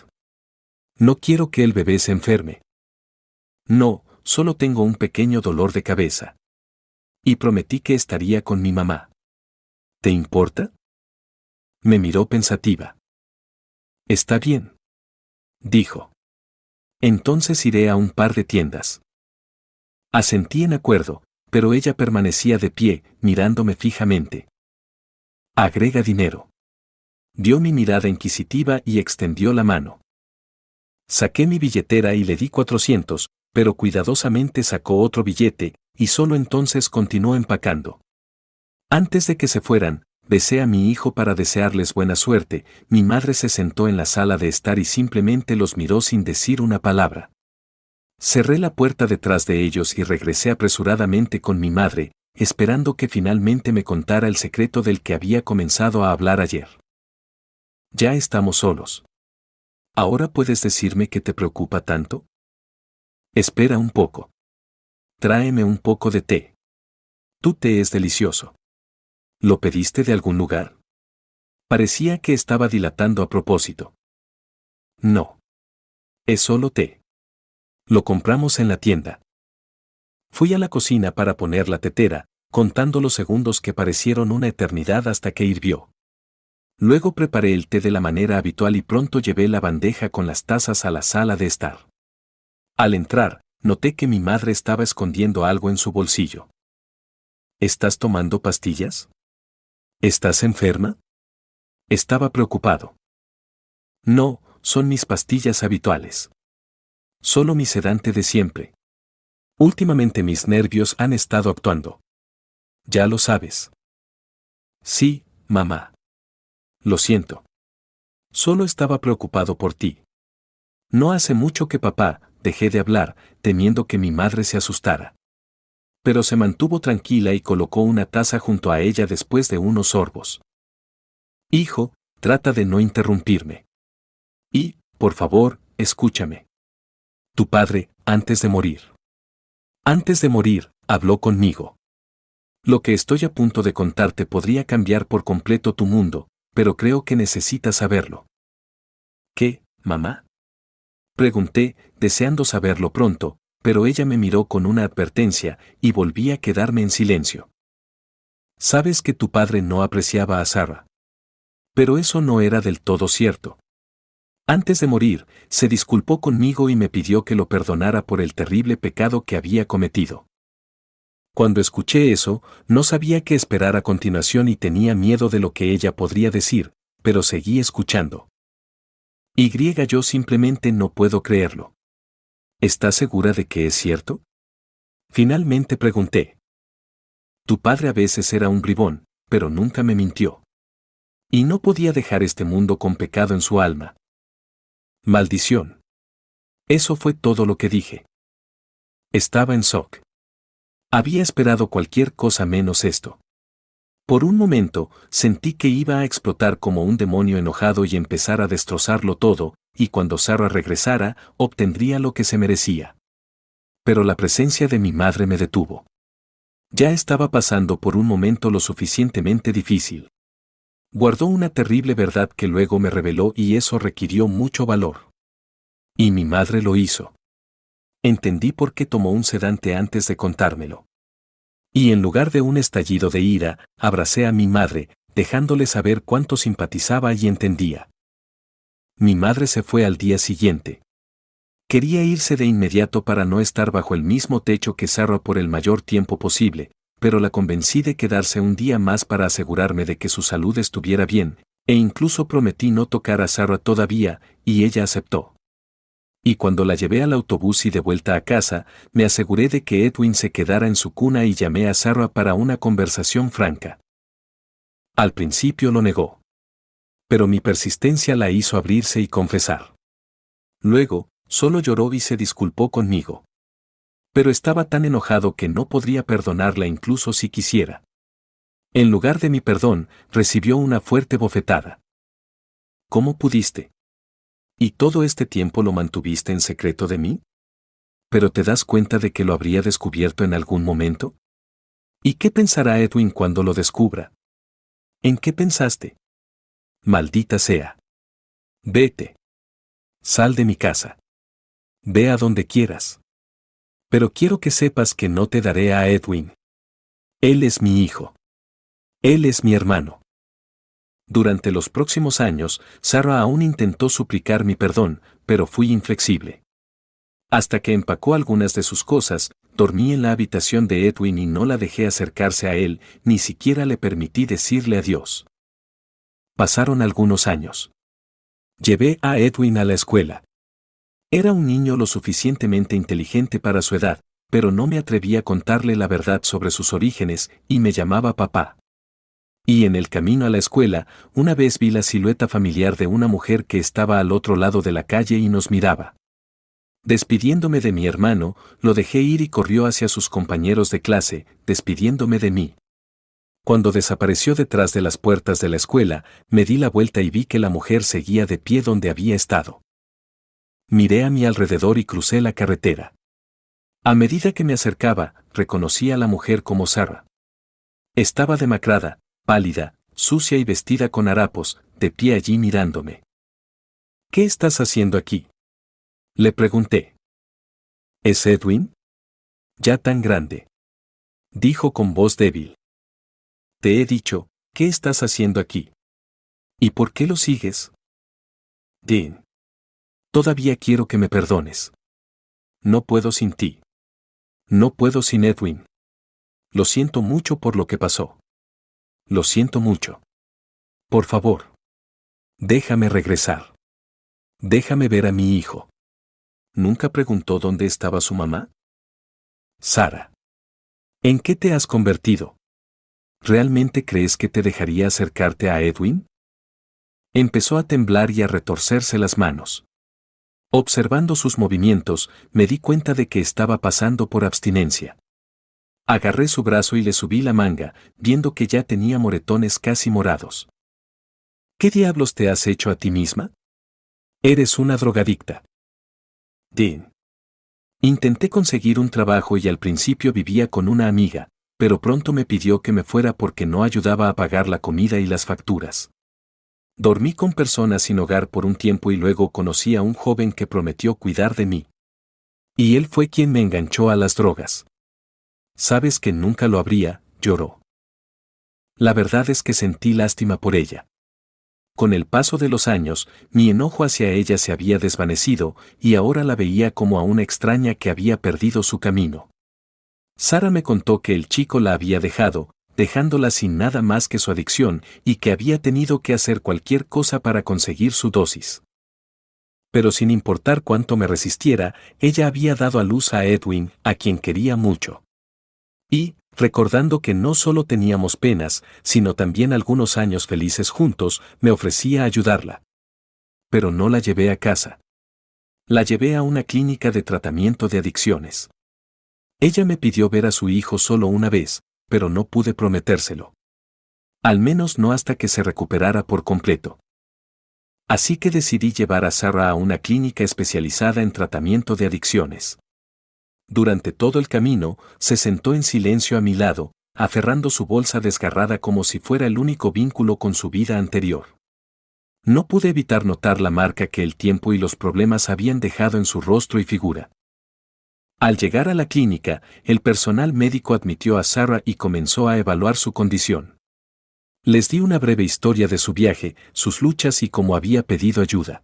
No quiero que el bebé se enferme. No, solo tengo un pequeño dolor de cabeza. Y prometí que estaría con mi mamá. ¿Te importa? Me miró pensativa. Está bien, dijo. Entonces iré a un par de tiendas. Asentí en acuerdo, pero ella permanecía de pie, mirándome fijamente. Agrega dinero. Vio mi mirada inquisitiva y extendió la mano. Saqué mi billetera y le di 400, pero cuidadosamente sacó otro billete, y solo entonces continuó empacando. Antes de que se fueran, besé a mi hijo para desearles buena suerte. Mi madre se sentó en la sala de estar y simplemente los miró sin decir una palabra. Cerré la puerta detrás de ellos y regresé apresuradamente con mi madre, esperando que finalmente me contara el secreto del que había comenzado a hablar ayer. Ya estamos solos. ¿Ahora puedes decirme qué te preocupa tanto? Espera un poco. Tráeme un poco de té. Tu té es delicioso. ¿Lo pediste de algún lugar? Parecía que estaba dilatando a propósito. No. Es solo té. Lo compramos en la tienda. Fui a la cocina para poner la tetera, contando los segundos que parecieron una eternidad hasta que hirvió. Luego preparé el té de la manera habitual y pronto llevé la bandeja con las tazas a la sala de estar. Al entrar, noté que mi madre estaba escondiendo algo en su bolsillo. ¿Estás tomando pastillas? ¿Estás enferma? Estaba preocupado. No, son mis pastillas habituales. Solo mi sedante de siempre. Últimamente mis nervios han estado actuando. Ya lo sabes. Sí, mamá. Lo siento. Solo estaba preocupado por ti. No hace mucho que papá, dejé de hablar, temiendo que mi madre se asustara. Pero se mantuvo tranquila y colocó una taza junto a ella después de unos sorbos. Hijo, trata de no interrumpirme. Y, por favor, escúchame. Tu padre, antes de morir, habló conmigo. Lo que estoy a punto de contarte podría cambiar por completo tu mundo, pero creo que necesitas saberlo. ¿Qué, mamá? Pregunté, deseando saberlo pronto, pero ella me miró con una advertencia y volví a quedarme en silencio. Sabes que tu padre no apreciaba a Sarah. Pero eso no era del todo cierto. Antes de morir, se disculpó conmigo y me pidió que lo perdonara por el terrible pecado que había cometido. Cuando escuché eso, no sabía qué esperar a continuación y tenía miedo de lo que ella podría decir, pero seguí escuchando. Yo simplemente no puedo creerlo. ¿Estás segura de que es cierto? Finalmente pregunté. Tu padre a veces era un bribón, pero nunca me mintió. Y no podía dejar este mundo con pecado en su alma. Maldición. Eso fue todo lo que dije. Estaba en shock. Había esperado cualquier cosa menos esto. Por un momento, sentí que iba a explotar como un demonio enojado y empezar a destrozarlo todo, y cuando Sarah regresara, obtendría lo que se merecía. Pero la presencia de mi madre me detuvo. Ya estaba pasando por un momento lo suficientemente difícil. Guardó una terrible verdad que luego me reveló y eso requirió mucho valor. Y mi madre lo hizo. Entendí por qué tomó un sedante antes de contármelo. Y en lugar de un estallido de ira, abracé a mi madre, dejándole saber cuánto simpatizaba y entendía. Mi madre se fue al día siguiente. Quería irse de inmediato para no estar bajo el mismo techo que Sarah por el mayor tiempo posible, pero la convencí de quedarse un día más para asegurarme de que su salud estuviera bien, e incluso prometí no tocar a Sarah todavía, y ella aceptó. Y cuando la llevé al autobús y de vuelta a casa, me aseguré de que Edwin se quedara en su cuna y llamé a Sarah para una conversación franca. Al principio lo negó. Pero mi persistencia la hizo abrirse y confesar. Luego, solo lloró y se disculpó conmigo. Pero estaba tan enojado que no podría perdonarla incluso si quisiera. En lugar de mi perdón, recibió una fuerte bofetada. ¿Cómo pudiste? ¿Y todo este tiempo lo mantuviste en secreto de mí? ¿Pero te das cuenta de que lo habría descubierto en algún momento? ¿Y qué pensará Edwin cuando lo descubra? ¿En qué pensaste? Maldita sea. Vete. Sal de mi casa. Ve a donde quieras. Pero quiero que sepas que no te daré a Edwin. Él es mi hijo. Él es mi hermano. Durante los próximos años, Sarah aún intentó suplicar mi perdón, pero fui inflexible. Hasta que empacó algunas de sus cosas, dormí en la habitación de Edwin y no la dejé acercarse a él, ni siquiera le permití decirle adiós. Pasaron algunos años. Llevé a Edwin a la escuela. Era un niño lo suficientemente inteligente para su edad, pero no me atreví a contarle la verdad sobre sus orígenes, y me llamaba papá. Y en el camino a la escuela, una vez vi la silueta familiar de una mujer que estaba al otro lado de la calle y nos miraba. Despidiéndome de mi hermano, lo dejé ir y corrió hacia sus compañeros de clase, despidiéndome de mí. Cuando desapareció detrás de las puertas de la escuela, me di la vuelta y vi que la mujer seguía de pie donde había estado. Miré a mi alrededor y crucé la carretera. A medida que me acercaba, reconocí a la mujer como Sarah. Estaba demacrada, pálida, sucia y vestida con harapos, de pie allí mirándome. ¿Qué estás haciendo aquí? Le pregunté. ¿Es Edwin? Ya tan grande. Dijo con voz débil. Te he dicho, ¿qué estás haciendo aquí? ¿Y por qué lo sigues? Dean. Todavía quiero que me perdones. No puedo sin ti. No puedo sin Edwin. Lo siento mucho por lo que pasó. Lo siento mucho. Por favor. Déjame regresar. Déjame ver a mi hijo. ¿Nunca preguntó dónde estaba su mamá? Sarah. ¿En qué te has convertido? ¿Realmente crees que te dejaría acercarte a Edwin? Empezó a temblar y a retorcerse las manos. Observando sus movimientos, me di cuenta de que estaba pasando por abstinencia. Agarré su brazo y le subí la manga, viendo que ya tenía moretones casi morados. ¿Qué diablos te has hecho a ti misma? Eres una drogadicta. Dean. Intenté conseguir un trabajo y al principio vivía con una amiga, pero pronto me pidió que me fuera porque no ayudaba a pagar la comida y las facturas. Dormí con personas sin hogar por un tiempo y luego conocí a un joven que prometió cuidar de mí. Y él fue quien me enganchó a las drogas. Sabes que nunca lo habría, lloró. La verdad es que sentí lástima por ella. Con el paso de los años, mi enojo hacia ella se había desvanecido y ahora la veía como a una extraña que había perdido su camino. Sara me contó que el chico la había dejado, dejándola sin nada más que su adicción y que había tenido que hacer cualquier cosa para conseguir su dosis. Pero sin importar cuánto me resistiera, ella había dado a luz a Edwin, a quien quería mucho. Y, recordando que no solo teníamos penas, sino también algunos años felices juntos, me ofrecía a ayudarla. Pero no la llevé a casa. La llevé a una clínica de tratamiento de adicciones. Ella me pidió ver a su hijo solo una vez, pero no pude prometérselo. Al menos no hasta que se recuperara por completo. Así que decidí llevar a Sarah a una clínica especializada en tratamiento de adicciones. Durante todo el camino, se sentó en silencio a mi lado, aferrando su bolsa desgarrada como si fuera el único vínculo con su vida anterior. No pude evitar notar la marca que el tiempo y los problemas habían dejado en su rostro y figura. Al llegar a la clínica, el personal médico admitió a Sarah y comenzó a evaluar su condición. Les di una breve historia de su viaje, sus luchas y cómo había pedido ayuda.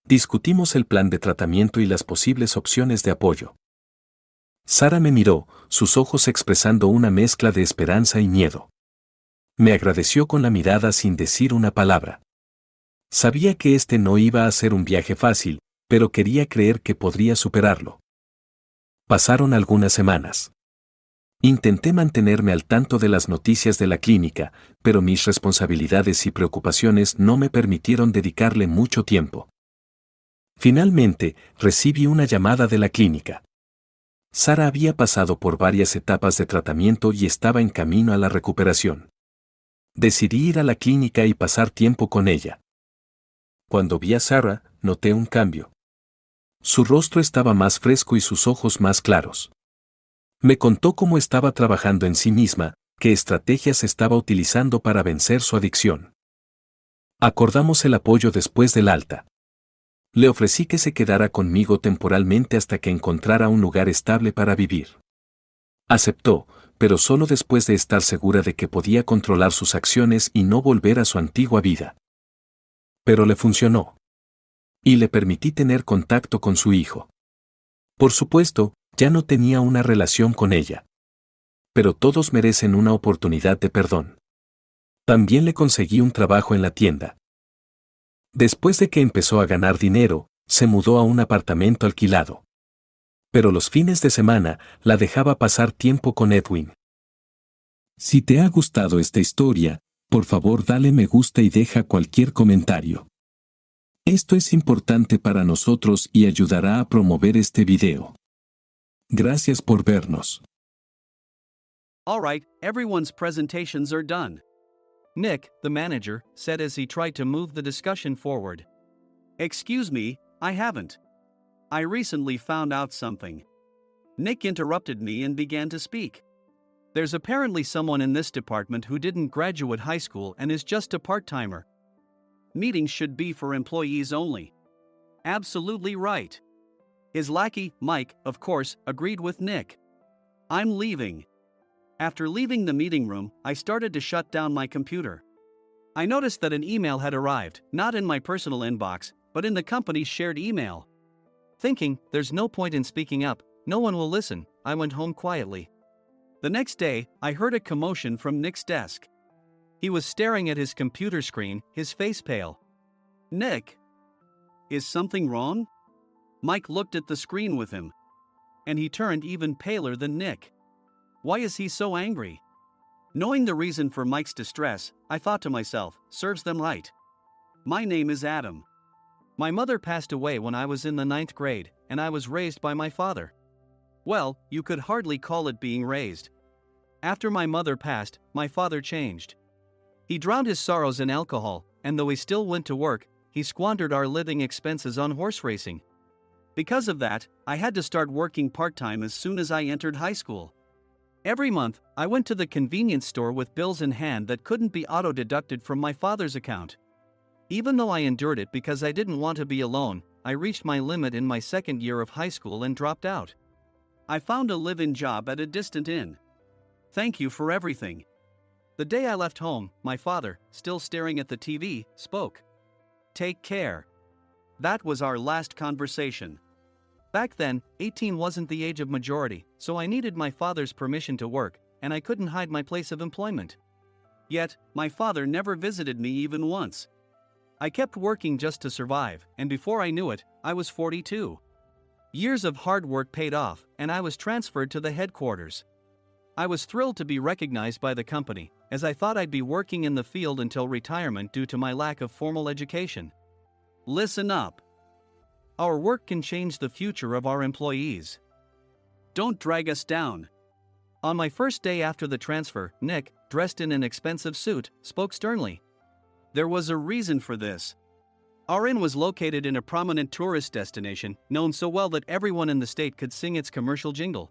Discutimos el plan de tratamiento y las posibles opciones de apoyo. Sara me miró, sus ojos expresando una mezcla de esperanza y miedo. Me agradeció con la mirada sin decir una palabra. Sabía que este no iba a ser un viaje fácil, pero quería creer que podría superarlo. Pasaron algunas semanas. Intenté mantenerme al tanto de las noticias de la clínica, pero mis responsabilidades y preocupaciones no me permitieron dedicarle mucho tiempo. Finalmente, recibí una llamada de la clínica. Sara había pasado por varias etapas de tratamiento y estaba en camino a la recuperación. Decidí ir a la clínica y pasar tiempo con ella. Cuando vi a Sara, noté un cambio. Su rostro estaba más fresco y sus ojos más claros. Me contó cómo estaba trabajando en sí misma, qué estrategias estaba utilizando para vencer su adicción. Acordamos el apoyo después del alta. Le ofrecí que se quedara conmigo temporalmente hasta que encontrara un lugar estable para vivir. Aceptó, pero solo después de estar segura de que podía controlar sus acciones y no volver a su antigua vida. Pero le funcionó. Y le permití tener contacto con su hijo. Por supuesto, ya no tenía una relación con ella. Pero todos merecen una oportunidad de perdón. También le conseguí un trabajo en la tienda. Después de que empezó a ganar dinero, se mudó a un apartamento alquilado. Pero los fines de semana, la dejaba pasar tiempo con Edwin. Si te ha gustado esta historia, por favor dale me gusta y deja cualquier comentario. Esto es importante para nosotros y ayudará a promover este video. Gracias por vernos. All right, everyone's presentations are done. Nick, the manager, said as he tried to move the discussion forward. Excuse me, I haven't. I recently found out something. Nick interrupted me and began to speak. There's apparently someone in this department who didn't graduate high school and is just a part-timer. Meetings should be for employees only. Absolutely right. His lackey, Mike, of course, agreed with Nick. I'm leaving. After leaving the meeting room, I started to shut down my computer. I noticed that an email had arrived, not in my personal inbox, but in the company's shared email. Thinking, there's no point in speaking up, no one will listen, I went home quietly. The next day, I heard a commotion from Nick's desk. He was staring at his computer screen, his face pale. Nick? Is something wrong? Mike looked at the screen with him. And he turned even paler than Nick. Why is he so angry? Knowing the reason for Mike's distress, I thought to myself, serves them right. My name is Adam. My mother passed away when I was in the 9th grade, and I was raised by my father. Well, you could hardly call it being raised. After my mother passed, my father changed. He drowned his sorrows in alcohol, and though he still went to work, he squandered our living expenses on horse racing. Because of that, I had to start working part-time as soon as I entered high school. Every month, I went to the convenience store with bills in hand that couldn't be auto-deducted from my father's account. Even though I endured it because I didn't want to be alone, I reached my limit in my second year of high school and dropped out. I found a live-in job at a distant inn. Thank you for everything. The day I left home, my father, still staring at the TV, spoke. Take care. That was our last conversation. Back then, 18 wasn't the age of majority, so I needed my father's permission to work, and I couldn't hide my place of employment. Yet, my father never visited me even once. I kept working just to survive, and before I knew it, I was 42. Years of hard work paid off, and I was transferred to the headquarters. I was thrilled to be recognized by the company, as I thought I'd be working in the field until retirement due to my lack of formal education. Listen up. Our work can change the future of our employees. Don't drag us down. On my first day after the transfer, Nick, dressed in an expensive suit, spoke sternly. There was a reason for this. Our inn was located in a prominent tourist destination, known so well that everyone in the state could sing its commercial jingle.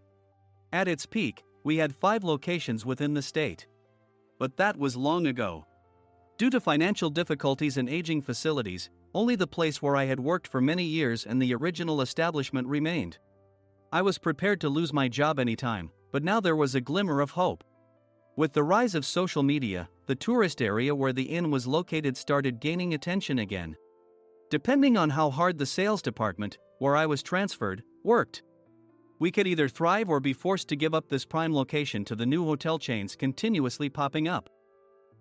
At its peak, we had 5 locations within the state. But that was long ago. Due to financial difficulties and aging facilities, only the place where I had worked for many years and the original establishment remained. I was prepared to lose my job anytime, but now there was a glimmer of hope. With the rise of social media, the tourist area where the inn was located started gaining attention again. Depending on how hard the sales department, where I was transferred, worked, we could either thrive or be forced to give up this prime location to the new hotel chains continuously popping up.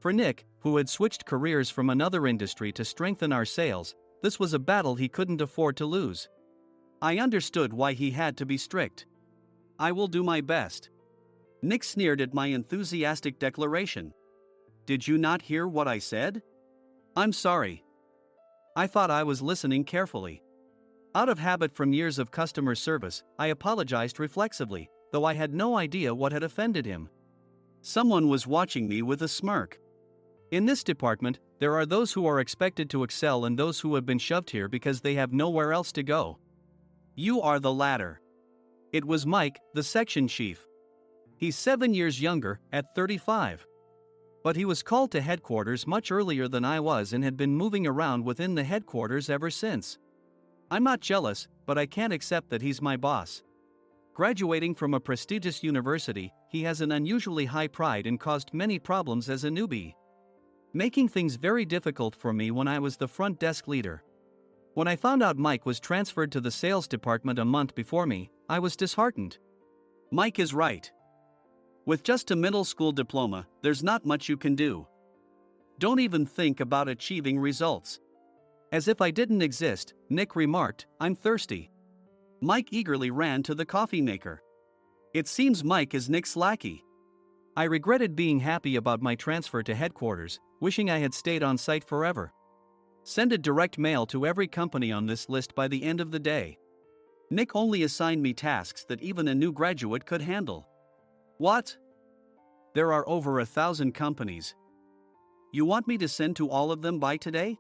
For Nick, who had switched careers from another industry to strengthen our sales, this was a battle he couldn't afford to lose. I understood why he had to be strict. I will do my best. Nick sneered at my enthusiastic declaration. Did you not hear what I said? I'm sorry. I thought I was listening carefully. Out of habit from years of customer service, I apologized reflexively, though I had no idea what had offended him. Someone was watching me with a smirk. In this department, there are those who are expected to excel and those who have been shoved here because they have nowhere else to go. You are the latter. It was Mike, the section chief. He's 7 years younger, at 35. But he was called to headquarters much earlier than I was and had been moving around within the headquarters ever since. I'm not jealous, but I can't accept that he's my boss. Graduating from a prestigious university, he has an unusually high pride and caused many problems as a newbie, making things very difficult for me when I was the front desk leader. When I found out Mike was transferred to the sales department a month before me, I was disheartened. Mike is right. With just a middle school diploma, there's not much you can do. Don't even think about achieving results. As if I didn't exist, Nick remarked, I'm thirsty. Mike eagerly ran to the coffee maker. It seems Mike is Nick's lackey. I regretted being happy about my transfer to headquarters, wishing I had stayed on site forever. Send a direct mail to every company on this list by the end of the day. Nick only assigned me tasks that even a new graduate could handle. What? There are over 1,000 companies. You want me to send to all of them by today?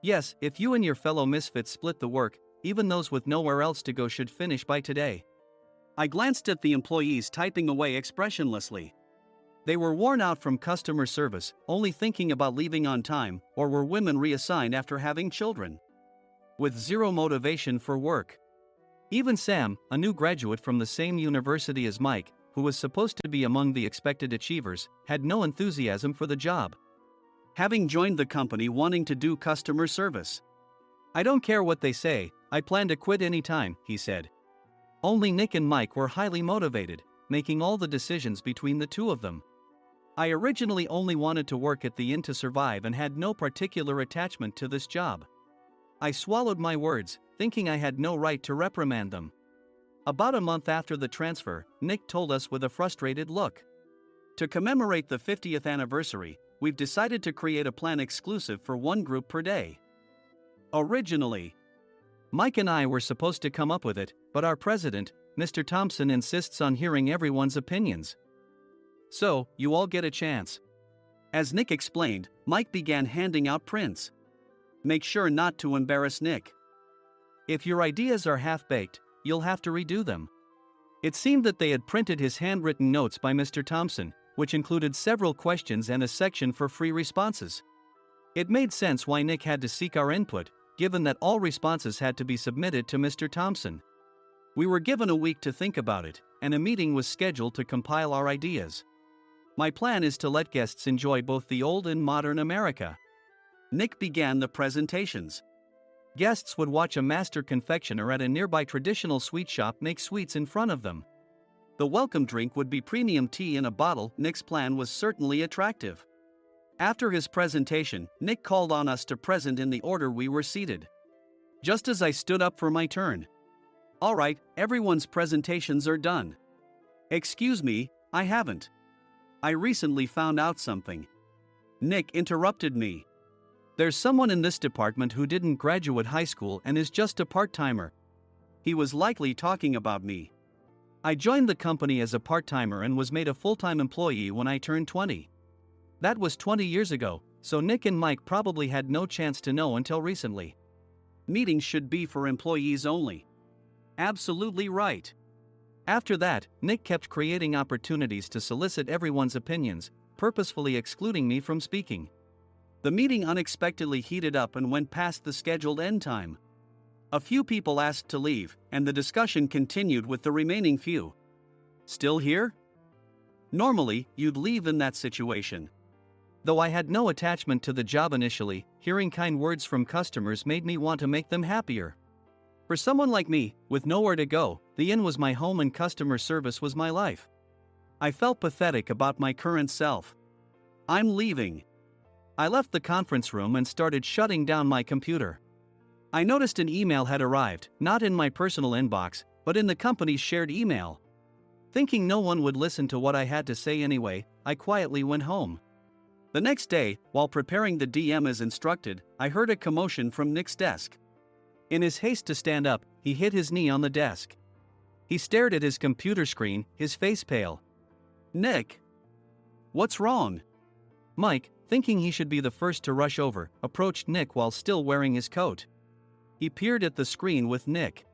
Yes, if you and your fellow misfits split the work, even those with nowhere else to go should finish by today. I glanced at the employees typing away expressionlessly. They were worn out from customer service, only thinking about leaving on time, or were women reassigned after having children, with zero motivation for work. Even Sam, a new graduate from the same university as Mike, who was supposed to be among the expected achievers, had no enthusiasm for the job, having joined the company wanting to do customer service. I don't care what they say, I plan to quit anytime, he said. Only Nick and Mike were highly motivated, making all the decisions between the two of them. I originally only wanted to work at the inn to survive and had no particular attachment to this job. I swallowed my words, thinking I had no right to reprimand them. About a month after the transfer, Nick told us with a frustrated look. To commemorate the 50th anniversary, we've decided to create a plan exclusive for one group per day. Originally, Mike and I were supposed to come up with it, but our president, Mr. Thompson, insists on hearing everyone's opinions. So, you all get a chance. As Nick explained, Mike began handing out prints. Make sure not to embarrass Nick. If your ideas are half-baked, you'll have to redo them. It seemed that they had printed his handwritten notes by Mr. Thompson, which included several questions and a section for free responses. It made sense why Nick had to seek our input, given that all responses had to be submitted to Mr. Thompson. We were given a week to think about it, and a meeting was scheduled to compile our ideas. My plan is to let guests enjoy both the old and modern America. Nick began the presentations. Guests would watch a master confectioner at a nearby traditional sweet shop make sweets in front of them. The welcome drink would be premium tea in a bottle. Nick's plan was certainly attractive. After his presentation, Nick called on us to present in the order we were seated. Just as I stood up for my turn. All right, everyone's presentations are done. Excuse me, I haven't. I recently found out something. Nick interrupted me. There's someone in this department who didn't graduate high school and is just a part-timer. He was likely talking about me. I joined the company as a part-timer and was made a full-time employee when I turned 20. That was 20 years ago, so Nick and Mike probably had no chance to know until recently. Meetings should be for employees only. Absolutely right. After that, Nick kept creating opportunities to solicit everyone's opinions, purposefully excluding me from speaking. The meeting unexpectedly heated up and went past the scheduled end time. A few people asked to leave, and the discussion continued with the remaining few. Still here? Normally, you'd leave in that situation. Though I had no attachment to the job initially, hearing kind words from customers made me want to make them happier. For someone like me, with nowhere to go, the inn was my home and customer service was my life. I felt pathetic about my current self. I'm leaving. I left the conference room and started shutting down my computer. I noticed an email had arrived, not in my personal inbox, but in the company's shared email. Thinking no one would listen to what I had to say anyway, I quietly went home. The next day, while preparing the DM as instructed, I heard a commotion from Nick's desk. In his haste to stand up, he hit his knee on the desk. He stared at his computer screen, his face pale. Nick? What's wrong? Mike, thinking he should be the first to rush over, approached Nick while still wearing his coat. He peered at the screen with Nick.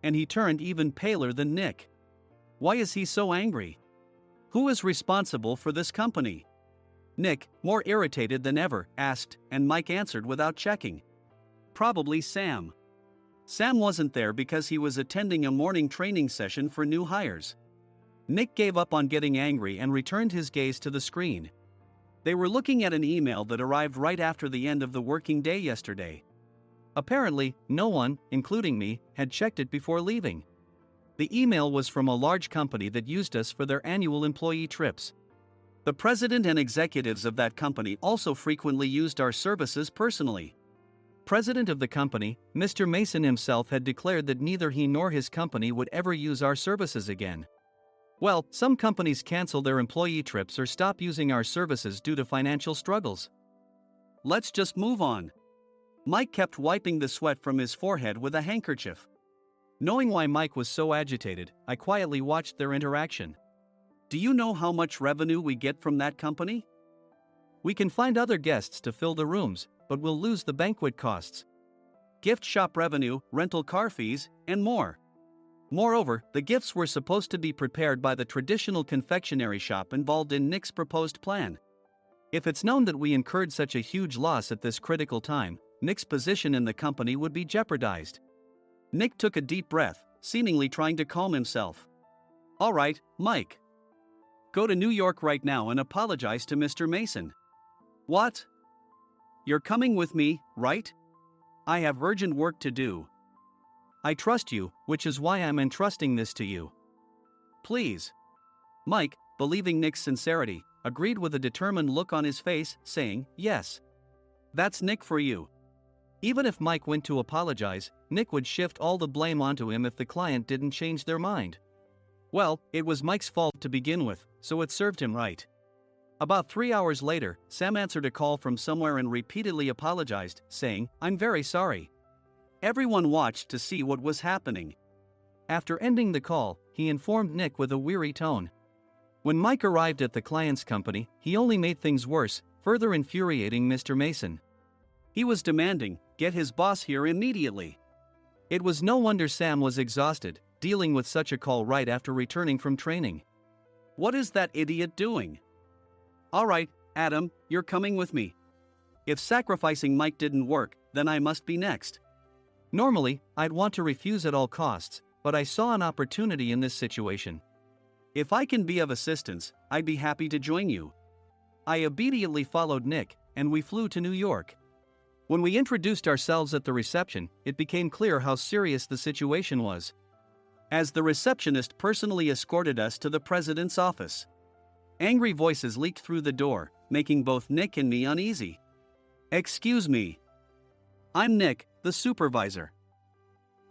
And he turned even paler than Nick. Why is he so angry? Who is responsible for this company? Nick, more irritated than ever, asked, and Mike answered without checking. Probably Sam. Sam wasn't there because he was attending a morning training session for new hires. Nick gave up on getting angry and returned his gaze to the screen. They were looking at an email that arrived right after the end of the working day yesterday. Apparently, no one, including me, had checked it before leaving. The email was from a large company that used us for their annual employee trips. The president and executives of that company also frequently used our services personally. President of the company, Mr. Mason himself, had declared that neither he nor his company would ever use our services again. Well, some companies cancel their employee trips or stop using our services due to financial struggles. Let's just move on. Mike kept wiping the sweat from his forehead with a handkerchief. Knowing why Mike was so agitated, I quietly watched their interaction. Do you know how much revenue we get from that company? We can find other guests to fill the rooms, but we'll lose the banquet costs, gift shop revenue, rental car fees, and more. Moreover, the gifts were supposed to be prepared by the traditional confectionery shop involved in Nick's proposed plan. If it's known that we incurred such a huge loss at this critical time, Nick's position in the company would be jeopardized. Nick took a deep breath, seemingly trying to calm himself. All right, Mike. Go to New York right now and apologize to Mr. Mason. What? You're coming with me, right? I have urgent work to do. I trust you, which is why I'm entrusting this to you. Please. Mike, believing Nick's sincerity, agreed with a determined look on his face, saying, yes. That's Nick for you. Even if Mike went to apologize, Nick would shift all the blame onto him if the client didn't change their mind. Well, it was Mike's fault to begin with, so it served him right. About 3 hours later, Sam answered a call from somewhere and repeatedly apologized, saying, "I'm very sorry." Everyone watched to see what was happening. After ending the call, he informed Nick with a weary tone. When Mike arrived at the client's company, he only made things worse, further infuriating Mr. Mason. He was demanding, "Get his boss here immediately." It was no wonder Sam was exhausted, dealing with such a call right after returning from training. "What is that idiot doing?" "All right, Adam, you're coming with me. If sacrificing Mike didn't work, then I must be next." Normally, I'd want to refuse at all costs, but I saw an opportunity in this situation. "If I can be of assistance, I'd be happy to join you." I immediately followed Nick, and we flew to New York. When we introduced ourselves at the reception, it became clear how serious the situation was, as the receptionist personally escorted us to the president's office. Angry voices leaked through the door, making both Nick and me uneasy. "Excuse me. I'm Nick, the supervisor.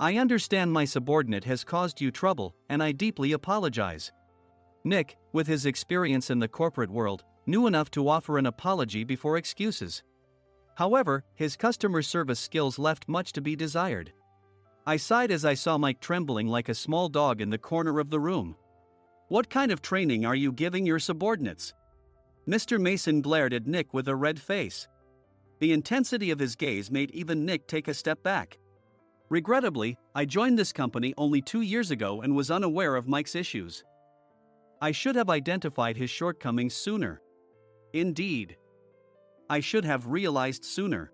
I understand my subordinate has caused you trouble, and I deeply apologize." Nick, with his experience in the corporate world, knew enough to offer an apology before excuses. However, his customer service skills left much to be desired. I sighed as I saw Mike trembling like a small dog in the corner of the room. "What kind of training are you giving your subordinates?" Mr. Mason glared at Nick with a red face. The intensity of his gaze made even Nick take a step back. Regrettably, I joined this company only 2 years ago and was unaware of Mike's issues. I should have identified his shortcomings sooner. Indeed, I should have realized sooner.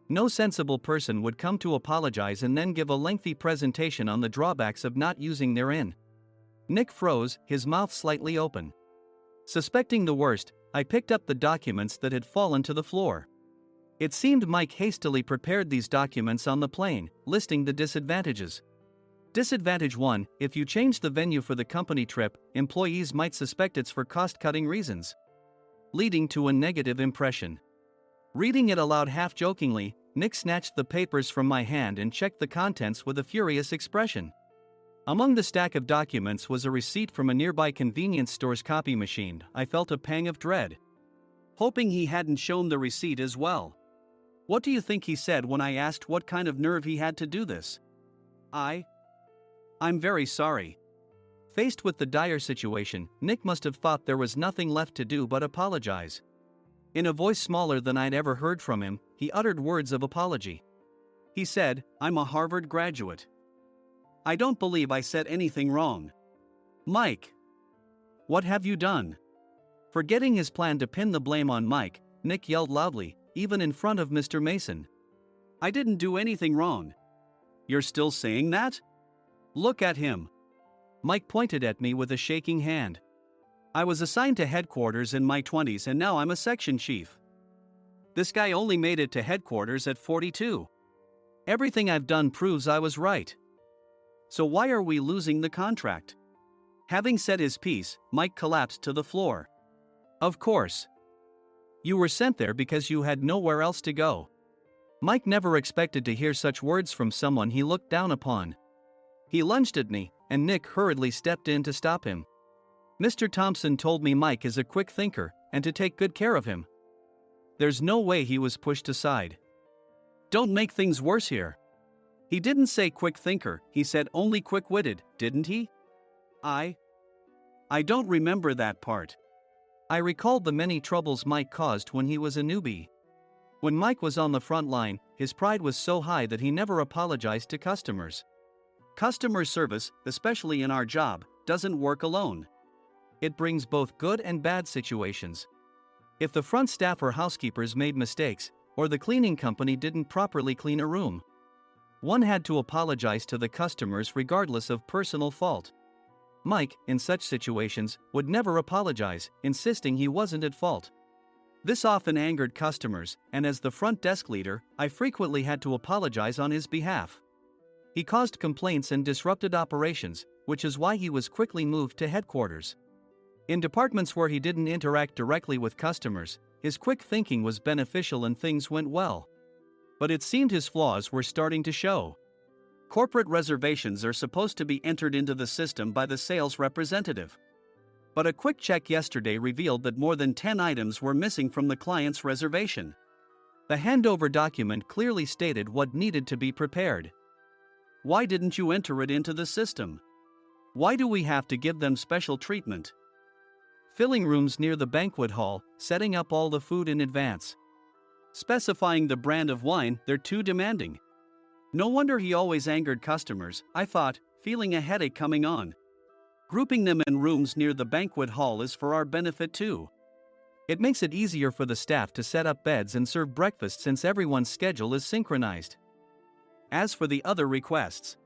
No sensible person would come to apologize and then give a lengthy presentation on the drawbacks of not using their in. Nick froze, his mouth slightly open. Suspecting the worst, I picked up the documents that had fallen to the floor. It seemed Mike hastily prepared these documents on the plane, listing the disadvantages. Disadvantage 1: if you change the venue for the company trip, employees might suspect it's for cost-cutting reasons, leading to a negative impression. Reading it aloud half-jokingly, Nick snatched the papers from my hand and checked the contents with a furious expression. Among the stack of documents was a receipt from a nearby convenience store's copy machine. I felt a pang of dread, hoping he hadn't shown the receipt as well. What do you think he said when I asked what kind of nerve he had to do this? "I'm very sorry." Faced with the dire situation, Nick must have thought there was nothing left to do but apologize. In a voice smaller than I'd ever heard from him, he uttered words of apology. He said, "I'm a Harvard graduate. I don't believe I said anything wrong." "Mike, what have you done?" Forgetting his plan to pin the blame on Mike, Nick yelled loudly, even in front of Mr. Mason. "I didn't do anything wrong." "You're still saying that? Look at him." Mike pointed at me with a shaking hand. "I was assigned to headquarters in my 20s and now I'm a section chief. This guy only made it to headquarters at 42. Everything I've done proves I was right. So why are we losing the contract?" Having said his piece, Mike collapsed to the floor. "Of course. You were sent there because you had nowhere else to go." Mike never expected to hear such words from someone he looked down upon. He lunged at me, and Nick hurriedly stepped in to stop him. "Mr. Thompson told me Mike is a quick thinker, and to take good care of him." There's no way he was pushed aside. "Don't make things worse here. He didn't say quick thinker, he said only quick-witted, didn't he?" I don't remember that part." I recalled the many troubles Mike caused when he was a newbie. When Mike was on the front line, his pride was so high that he never apologized to customers. Customer service, especially in our job, doesn't work alone. It brings both good and bad situations. If the front staff or housekeepers made mistakes, or the cleaning company didn't properly clean a room, one had to apologize to the customers regardless of personal fault. Mike, in such situations, would never apologize, insisting he wasn't at fault. This often angered customers, and as the front desk leader, I frequently had to apologize on his behalf. He caused complaints and disrupted operations, which is why he was quickly moved to headquarters. In departments where he didn't interact directly with customers, his quick thinking was beneficial and things went well. But it seemed his flaws were starting to show. Corporate reservations are supposed to be entered into the system by the sales representative. But a quick check yesterday revealed that more than 10 items were missing from the client's reservation. The handover document clearly stated what needed to be prepared. Why didn't you enter it into the system? Why do we have to give them special treatment? Filling rooms near the banquet hall, setting up all the food in advance. Specifying the brand of wine, they're too demanding. No wonder he always angered customers, I thought, feeling a headache coming on. Grouping them in rooms near the banquet hall is for our benefit too. It makes it easier for the staff to set up beds and serve breakfast since everyone's schedule is synchronized. As for the other requests,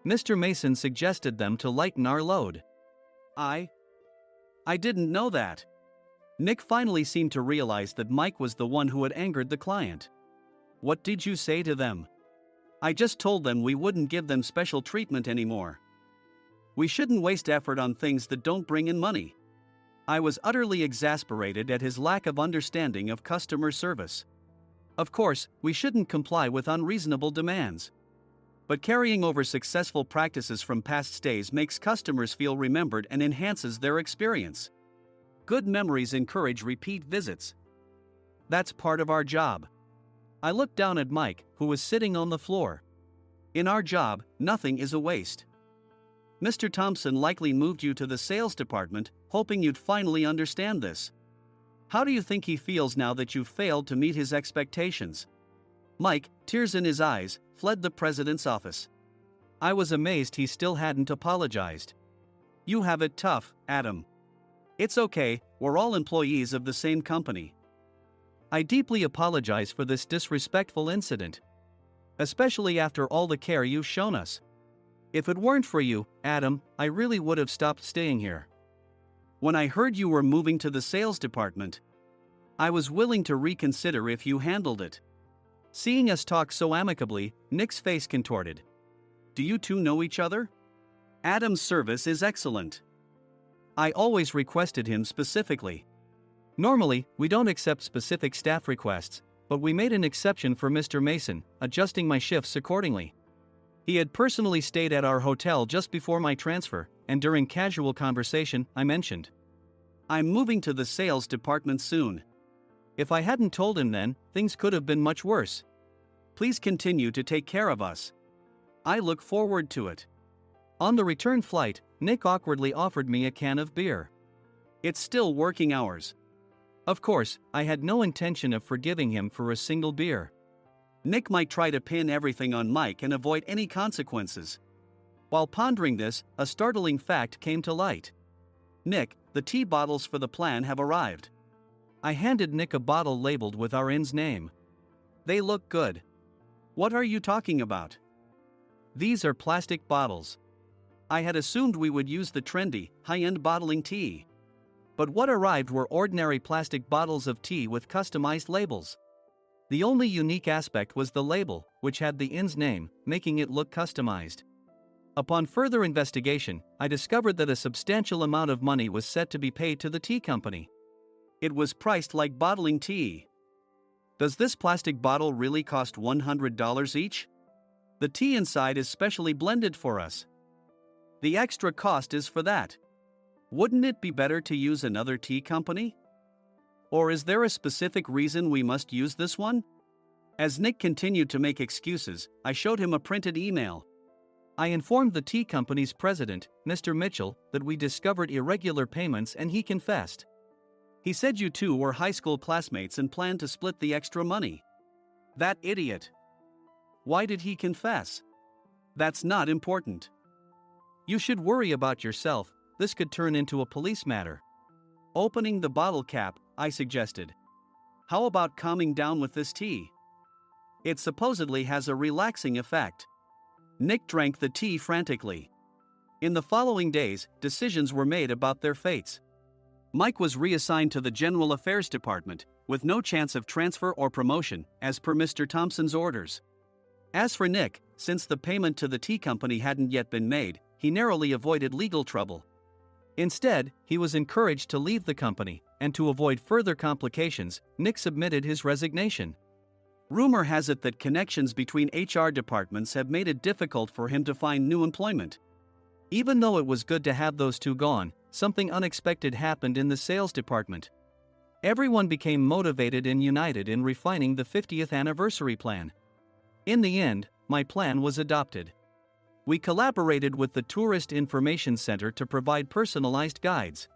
Mr. Mason suggested them to lighten our load. I didn't know that. Nick finally seemed to realize that Mike was the one who had angered the client. What did you say to them? I just told them we wouldn't give them special treatment anymore. We shouldn't waste effort on things that don't bring in money. I was utterly exasperated at his lack of understanding of customer service. Of course, we shouldn't comply with unreasonable demands. But carrying over successful practices from past stays makes customers feel remembered and enhances their experience. Good memories encourage repeat visits. That's part of our job. I looked down at Mike, who was sitting on the floor. In our job, nothing is a waste. Mr. Thompson likely moved you to the sales department, hoping you'd finally understand this. How do you think he feels now that you've failed to meet his expectations? Mike, tears in his eyes, fled the president's office. I was amazed he still hadn't apologized. You have it tough, Adam. It's okay, we're all employees of the same company. I deeply apologize for this disrespectful incident. Especially after all the care you've shown us. If it weren't for you, Adam, I really would have stopped staying here. When I heard you were moving to the sales department, I was willing to reconsider if you handled it. Seeing us talk so amicably, Nick's face contorted. Do you two know each other? Adam's service is excellent. I always requested him specifically. Normally, we don't accept specific staff requests, but we made an exception for Mr. Mason, adjusting my shifts accordingly. He had personally stayed at our hotel just before my transfer, and during casual conversation, I mentioned, I'm moving to the sales department soon. If I hadn't told him then, things could have been much worse. Please continue to take care of us. I look forward to it. On the return flight, Nick awkwardly offered me a can of beer. It's still working hours. Of course, I had no intention of forgiving him for a single beer. Nick might try to pin everything on Mike and avoid any consequences. While pondering this, a startling fact came to light. Nick, the tea bottles for the plan have arrived. I handed Nick a bottle labeled with our inn's name. They look good. What are you talking about? These are plastic bottles. I had assumed we would use the trendy, high-end bottling tea. But what arrived were ordinary plastic bottles of tea with customized labels. The only unique aspect was the label, which had the inn's name, making it look customized. Upon further investigation, I discovered that a substantial amount of money was set to be paid to the tea company. It was priced like bottling tea. Does this plastic bottle really cost $100 each? The tea inside is specially blended for us. The extra cost is for that. Wouldn't it be better to use another tea company? Or is there a specific reason we must use this one? As Nick continued to make excuses, I showed him a printed email. I informed the tea company's president, Mr. Mitchell, that we discovered irregular payments and he confessed. He said you two were high school classmates and planned to split the extra money. That idiot. Why did he confess? That's not important. You should worry about yourself, this could turn into a police matter. Opening the bottle cap, I suggested. How about calming down with this tea? It supposedly has a relaxing effect. Nick drank the tea frantically. In the following days, decisions were made about their fates. Mike was reassigned to the General Affairs Department, with no chance of transfer or promotion, as per Mr. Thompson's orders. As for Nick, since the payment to the tea company hadn't yet been made, he narrowly avoided legal trouble. Instead, he was encouraged to leave the company, and to avoid further complications, Nick submitted his resignation. Rumor has it that connections between HR departments have made it difficult for him to find new employment. Even though it was good to have those two gone, something unexpected happened in the sales department. Everyone became motivated and united in refining the 50th anniversary plan. In the end, my plan was adopted. We collaborated with the Tourist Information Center to provide personalized guides.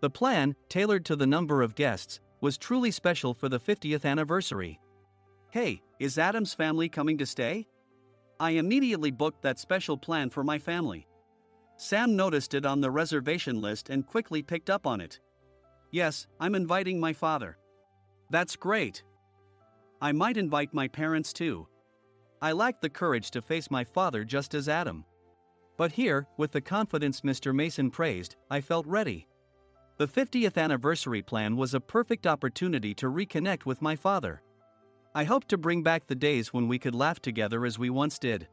The plan, tailored to the number of guests, was truly special for the 50th anniversary. Hey, is Adam's family coming to stay? I immediately booked that special plan for my family. Sam noticed it on the reservation list and quickly picked up on it. Yes, I'm inviting my father. That's great. I might invite my parents too. I lacked the courage to face my father just as Adam. But here, with the confidence Mr. Mason praised, I felt ready. The 50th anniversary plan was a perfect opportunity to reconnect with my father. I hope to bring back the days when we could laugh together as we once did.